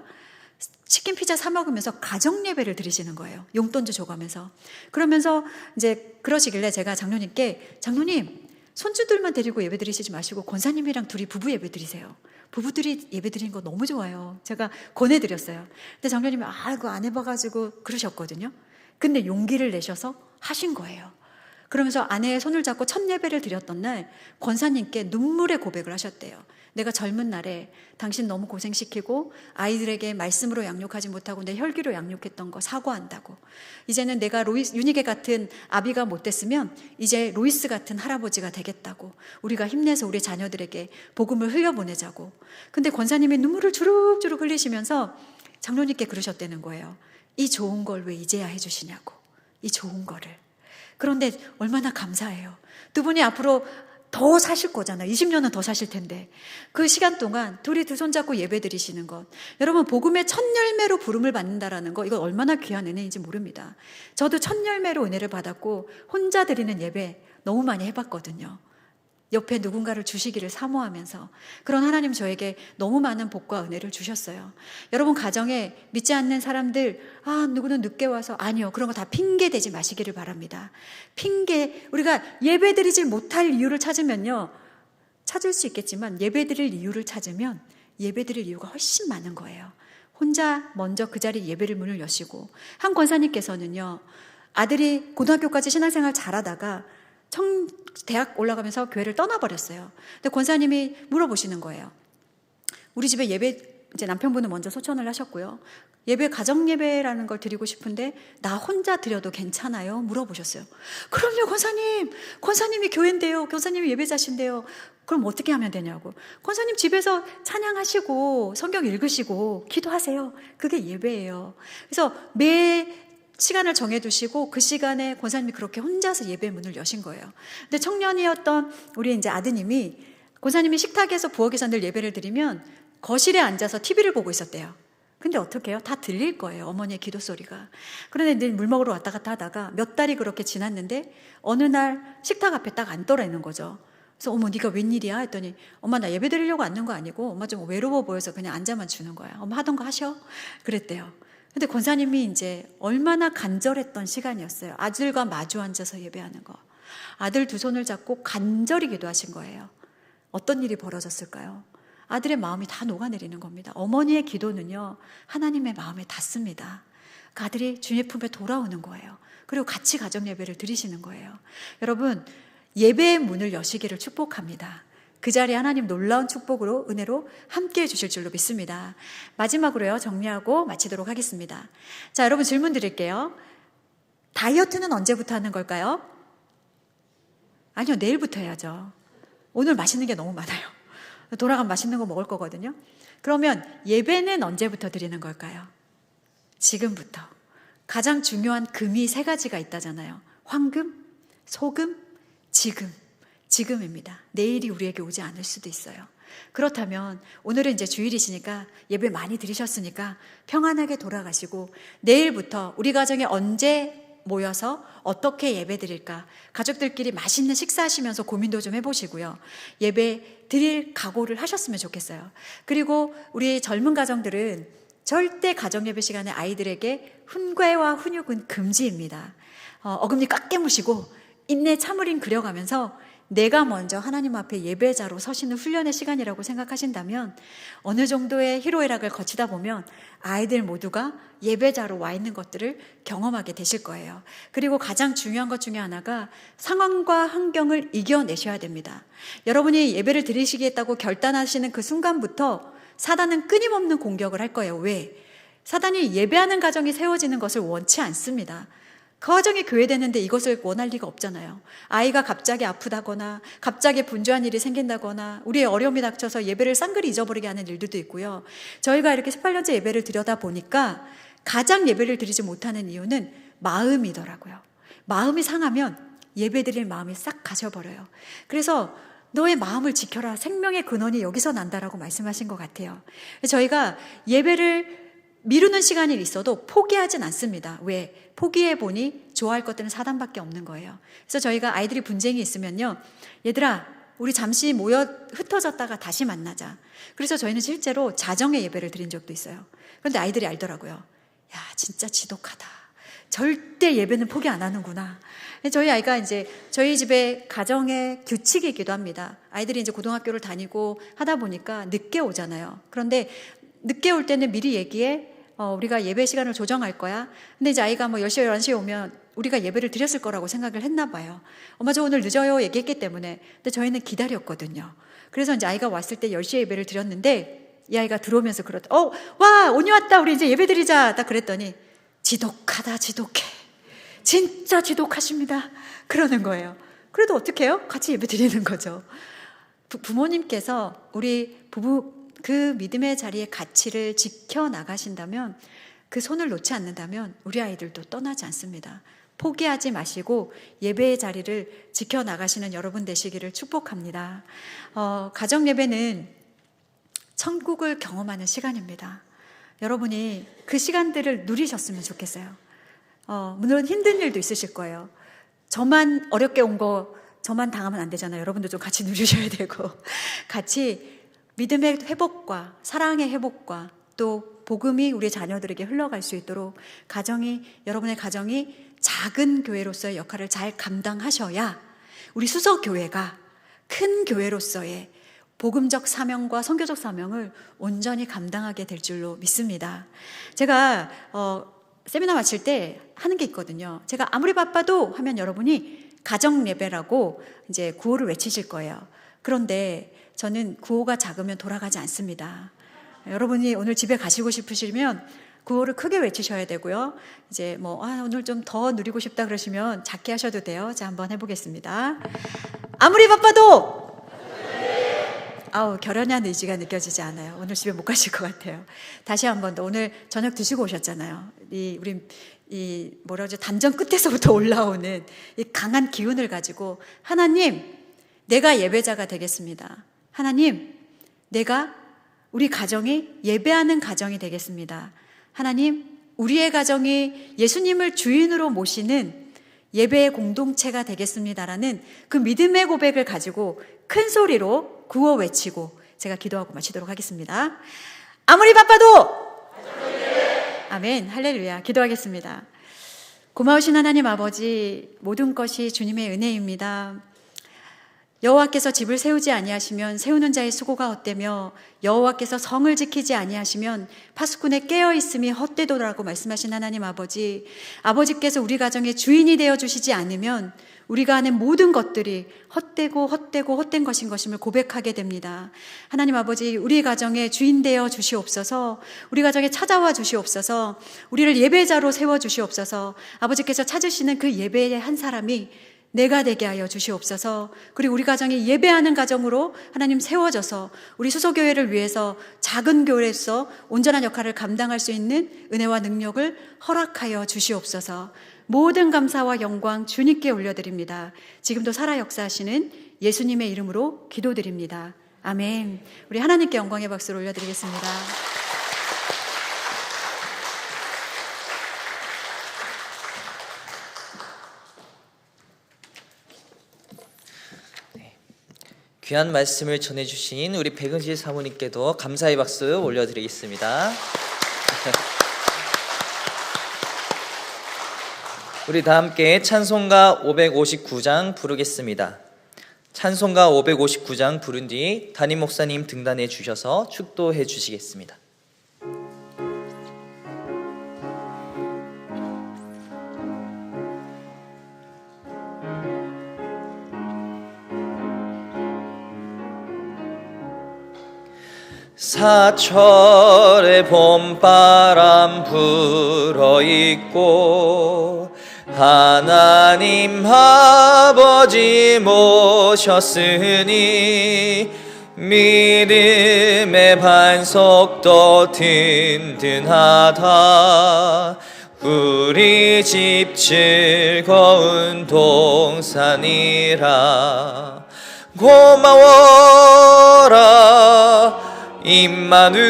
치킨 피자 사 먹으면서 가정 예배를 드리시는 거예요. 용돈도 줘가면서. 그러면서 이제 그러시길래 제가 장로님께, 장로님 손주들만 데리고 예배 드리시지 마시고 권사님이랑 둘이 부부 예배 드리세요. 부부들이 예배 드리는 거 너무 좋아요. 제가 권해드렸어요. 근데 장로님이 그거 안 해봐가지고 그러셨거든요. 근데 용기를 내셔서 하신 거예요. 그러면서 아내의 손을 잡고 첫 예배를 드렸던 날 권사님께 눈물의 고백을 하셨대요. 내가 젊은 날에 당신 너무 고생시키고 아이들에게 말씀으로 양육하지 못하고 내 혈기로 양육했던 거 사과한다고. 이제는 내가 유니게 같은 아비가 못 됐으면 이제 로이스 같은 할아버지가 되겠다고. 우리가 힘내서 우리 자녀들에게 복음을 흘려보내자고. 근데 권사님이 눈물을 주룩주룩 흘리시면서 장로님께 그러셨다는 거예요. 이 좋은 걸 왜 이제야 해주시냐고. 이 좋은 거를. 그런데 얼마나 감사해요. 두 분이 앞으로 더 사실 거잖아요. 20년은 더 사실 텐데. 그 시간 동안 둘이 두 손 잡고 예배 드리시는 것. 여러분, 복음의 첫 열매로 부름을 받는다라는 거, 이거 얼마나 귀한 은혜인지 모릅니다. 저도 첫 열매로 은혜를 받았고 혼자 드리는 예배 너무 많이 해봤거든요. 옆에 누군가를 주시기를 사모하면서. 그런 하나님 저에게 너무 많은 복과 은혜를 주셨어요. 여러분 가정에 믿지 않는 사람들, 누구는 늦게 와서, 아니요, 그런 거 다 핑계 대지 마시기를 바랍니다. 핑계, 우리가 예배 드리지 못할 이유를 찾으면요, 찾을 수 있겠지만 예배 드릴 이유를 찾으면 예배 드릴 이유가 훨씬 많은 거예요. 혼자 먼저 그 자리 예배를 문을 여시고, 한 권사님께서는요, 아들이 고등학교까지 신앙생활 잘하다가 대학 올라가면서 교회를 떠나버렸어요. 근데 권사님이 물어보시는 거예요. 우리 집에 예배, 이제 남편분은 먼저 소천을 하셨고요. 예배, 가정 예배라는 걸 드리고 싶은데 나 혼자 드려도 괜찮아요? 물어보셨어요. 그럼요, 권사님. 권사님이 교회인데요. 권사님이 예배자신데요. 그럼 어떻게 하면 되냐고. 권사님 집에서 찬양하시고 성경 읽으시고 기도하세요. 그게 예배예요. 그래서 매 시간을 정해두시고 그 시간에 권사님이 그렇게 혼자서 예배 문을 여신 거예요. 근데 청년이었던 우리 이제 아드님이, 권사님이 식탁에서 부엌에서 늘 예배를 드리면 거실에 앉아서 TV를 보고 있었대요. 근데 어떻게 해요? 다 들릴 거예요. 어머니의 기도 소리가. 그런데 늘 물 먹으러 왔다 갔다 하다가 몇 달이 그렇게 지났는데 어느 날 식탁 앞에 딱 앉더라 있는 거죠. 그래서 어머, 네가 웬일이야? 했더니 엄마, 나 예배 드리려고 앉는 거 아니고 엄마 좀 외로워 보여서 그냥 앉아만 주는 거야. 엄마 하던 거 하셔? 그랬대요. 근데 권사님이 이제 얼마나 간절했던 시간이었어요. 아들과 마주 앉아서 예배하는 거. 아들 두 손을 잡고 간절히 기도하신 거예요. 어떤 일이 벌어졌을까요? 아들의 마음이 다 녹아내리는 겁니다. 어머니의 기도는요, 하나님의 마음에 닿습니다. 그 아들이 주님의 품에 돌아오는 거예요. 그리고 같이 가정 예배를 드리시는 거예요. 여러분, 예배의 문을 여시기를 축복합니다. 그 자리에 하나님 놀라운 축복으로, 은혜로 함께해 주실 줄로 믿습니다. 마지막으로요, 정리하고 마치도록 하겠습니다. 자, 여러분 질문 드릴게요. 다이어트는 언제부터 하는 걸까요? 아니요, 내일부터 해야죠. 오늘 맛있는 게 너무 많아요. 돌아가면 맛있는 거 먹을 거거든요. 그러면 예배는 언제부터 드리는 걸까요? 지금부터. 가장 중요한 금이 3가지가 있다잖아요. 황금, 소금, 지금입니다. 내일이 우리에게 오지 않을 수도 있어요. 그렇다면 오늘은 이제 주일이시니까 예배 많이 드리셨으니까 평안하게 돌아가시고 내일부터 우리 가정에 언제 모여서 어떻게 예배 드릴까, 가족들끼리 맛있는 식사하시면서 고민도 좀 해보시고요. 예배 드릴 각오를 하셨으면 좋겠어요. 그리고 우리 젊은 가정들은 절대 가정 예배 시간에 아이들에게 훈계와 훈육은 금지입니다. 어금니 꽉 깨무시고 인내 참으림 그려가면서 내가 먼저 하나님 앞에 예배자로 서시는 훈련의 시간이라고 생각하신다면 어느 정도의 희로애락을 거치다 보면 아이들 모두가 예배자로 와 있는 것들을 경험하게 되실 거예요. 그리고 가장 중요한 것 중에 하나가 상황과 환경을 이겨내셔야 됩니다. 여러분이 예배를 드리시겠다고 결단하시는 그 순간부터 사단은 끊임없는 공격을 할 거예요. 왜? 사단이 예배하는 가정이 세워지는 것을 원치 않습니다. 그 가정이 교회되는데 이것을 원할 리가 없잖아요. 아이가 갑자기 아프다거나 갑자기 분주한 일이 생긴다거나 우리의 어려움이 닥쳐서 예배를 쌍그리 잊어버리게 하는 일들도 있고요. 저희가 이렇게 18년째 예배를 드려다 보니까 가장 예배를 드리지 못하는 이유는 마음이더라고요. 마음이 상하면 예배 드릴 마음이 싹 가셔버려요. 그래서 너의 마음을 지켜라. 생명의 근원이 여기서 난다라고 말씀하신 것 같아요. 저희가 예배를 미루는 시간이 있어도 포기하진 않습니다. 왜? 포기해보니 좋아할 것들은 사단밖에 없는 거예요. 그래서 저희가 아이들이 분쟁이 있으면요, 얘들아 우리 잠시 모여 흩어졌다가 다시 만나자. 그래서 저희는 실제로 자정에 예배를 드린 적도 있어요. 그런데 아이들이 알더라고요. 야, 진짜 지독하다. 절대 예배는 포기 안 하는구나. 저희 아이가 이제 저희 집에 가정의 규칙이기도 합니다. 아이들이 이제 고등학교를 다니고 하다 보니까 늦게 오잖아요. 그런데 늦게 올 때는 미리 얘기해. 우리가 예배 시간을 조정할 거야. 근데 이제 아이가 뭐 10시, 11시에 오면 우리가 예배를 드렸을 거라고 생각을 했나 봐요. 엄마 저 오늘 늦어요 얘기했기 때문에. 근데 저희는 기다렸거든요. 그래서 이제 아이가 왔을 때 10시에 예배를 드렸는데 이 아이가 들어오면서 그러더라. 와, 온이 왔다. 우리 이제 예배 드리자. 딱 그랬더니 지독하다, 지독해. 진짜 지독하십니다. 그러는 거예요. 그래도 어떻게 해요? 같이 예배 드리는 거죠. 부모님께서 우리 부부 그 믿음의 자리의 가치를 지켜나가신다면, 그 손을 놓지 않는다면 우리 아이들도 떠나지 않습니다. 포기하지 마시고 예배의 자리를 지켜나가시는 여러분 되시기를 축복합니다. 가정 예배는 천국을 경험하는 시간입니다. 여러분이 그 시간들을 누리셨으면 좋겠어요. 물론 힘든 일도 있으실 거예요. 저만 어렵게 온 거 저만 당하면 안 되잖아요. 여러분도 좀 같이 누리셔야 되고, 같이 믿음의 회복과 사랑의 회복과 또 복음이 우리 자녀들에게 흘러갈 수 있도록 여러분의 가정이 작은 교회로서의 역할을 잘 감당하셔야 우리 수서교회가 큰 교회로서의 복음적 사명과 선교적 사명을 온전히 감당하게 될 줄로 믿습니다. 제가 세미나 마칠 때 하는 게 있거든요. 제가 아무리 바빠도 하면 여러분이 가정 예배라고 이제 구호를 외치실 거예요. 그런데 저는 구호가 작으면 돌아가지 않습니다. 여러분이 오늘 집에 가시고 싶으시면 구호를 크게 외치셔야 되고요. 이제 오늘 좀 더 누리고 싶다 그러시면 작게 하셔도 돼요. 자, 한번 해보겠습니다. 아무리 바빠도 결연한 의지가 느껴지지 않아요. 오늘 집에 못 가실 것 같아요. 다시 한 번 더. 오늘 저녁 드시고 오셨잖아요. 단전 끝에서부터 올라오는 이 강한 기운을 가지고, 하나님, 내가 예배자가 되겠습니다. 하나님, 내가 우리 가정이 예배하는 가정이 되겠습니다. 하나님, 우리의 가정이 예수님을 주인으로 모시는 예배의 공동체가 되겠습니다라는 그 믿음의 고백을 가지고 큰 소리로 구호 외치고 제가 기도하고 마치도록 하겠습니다. 아무리 바빠도 아멘, 할렐루야. 기도하겠습니다. 고마우신 하나님 아버지, 모든 것이 주님의 은혜입니다. 여호와께서 집을 세우지 아니하시면 세우는 자의 수고가 헛되며 여호와께서 성을 지키지 아니하시면 파수꾼의 깨어있음이 헛되도라고 말씀하신 하나님 아버지, 아버지께서 우리 가정의 주인이 되어주시지 않으면 우리가 하는 모든 것들이 헛된 것인 것임을 고백하게 됩니다. 하나님 아버지, 우리 가정의 주인 되어 주시옵소서. 우리 가정에 찾아와 주시옵소서. 우리를 예배자로 세워 주시옵소서. 아버지께서 찾으시는 그 예배의 한 사람이 내가 되게 하여 주시옵소서. 그리고 우리 가정이 예배하는 가정으로 하나님 세워져서 우리 수소교회를 위해서 작은 교회로서 온전한 역할을 감당할 수 있는 은혜와 능력을 허락하여 주시옵소서. 모든 감사와 영광 주님께 올려드립니다. 지금도 살아 역사하시는 예수님의 이름으로 기도드립니다. 아멘. 우리 하나님께 영광의 박수를 올려드리겠습니다. 귀한 말씀을 전해주신 우리 백은실 사모님께도 감사의 박수 올려드리겠습니다. 우리 다 함께 찬송가 559장 부르겠습니다. 찬송가 559장 부른 뒤 담임 목사님 등단해 주셔서 축도해 주시겠습니다. 사철의 봄바람 불어있고 하나님 아버지 모셨으니 믿음의 반석도 든든하다. 우리 집 즐거운 동산이라. 고마워라 임마누엘,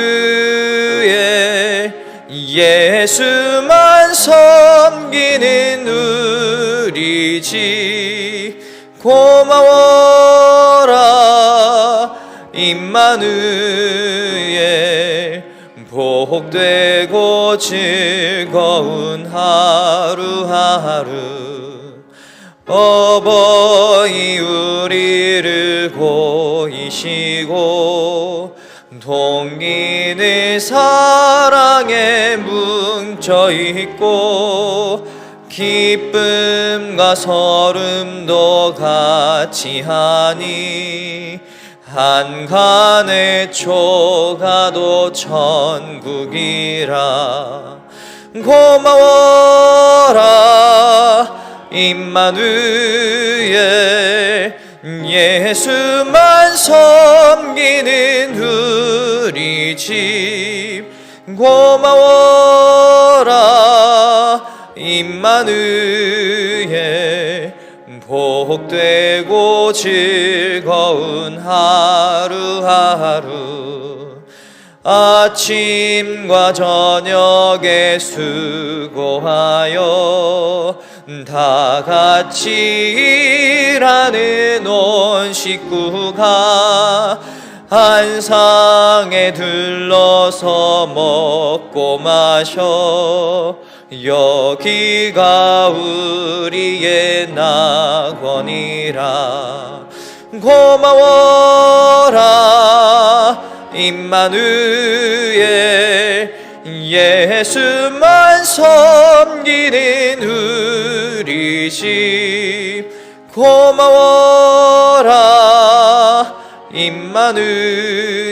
예수만 섬기는 우리 집. 고마워라 복되고 즐거운 하루하루 어버이 우리를 보이시고 동인의 사랑에 뭉쳐있고 기쁨과 설움도 같이 하니 한간의 초가도 천국이라. 고마워라 임마누엘 예수만 섬기는 우리 집. 고마워라 임마누엘 복되고 즐거운 하루하루 아침과 저녁에 수고하여 다 같이 일하는 온 식구가 한 상에 둘러서 먹고 마셔 여기가 우리의 낙원이라. 고마워라 임마누엘 예수만 섬기는 우리 집. 고마워라 임마누엘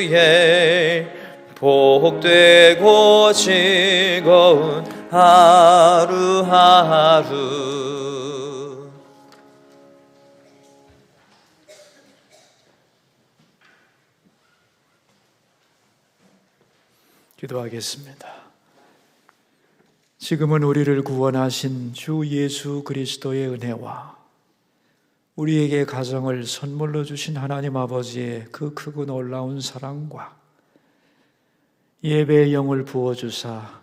복되고 즐거운 하루하루. 기도하겠습니다. 지금은 우리를 구원하신 주 예수 그리스도의 은혜와 우리에게 가정을 선물로 주신 하나님 아버지의 그 크고 놀라운 사랑과 예배의 영을 부어주사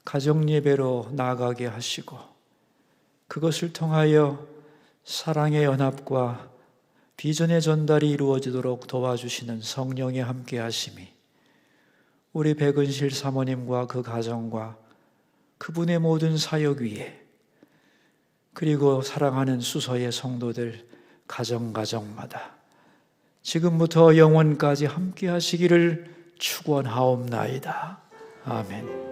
가정 예배로 나아가게 하시고 그것을 통하여 사랑의 연합과 비전의 전달이 이루어지도록 도와주시는 성령의 함께 하심이 우리 백은실 사모님과 그 가정과 그분의 모든 사역 위에 그리고 사랑하는 수서의 성도들 가정가정마다 지금부터 영원까지 함께 하시기를 축원하옵나이다. 아멘.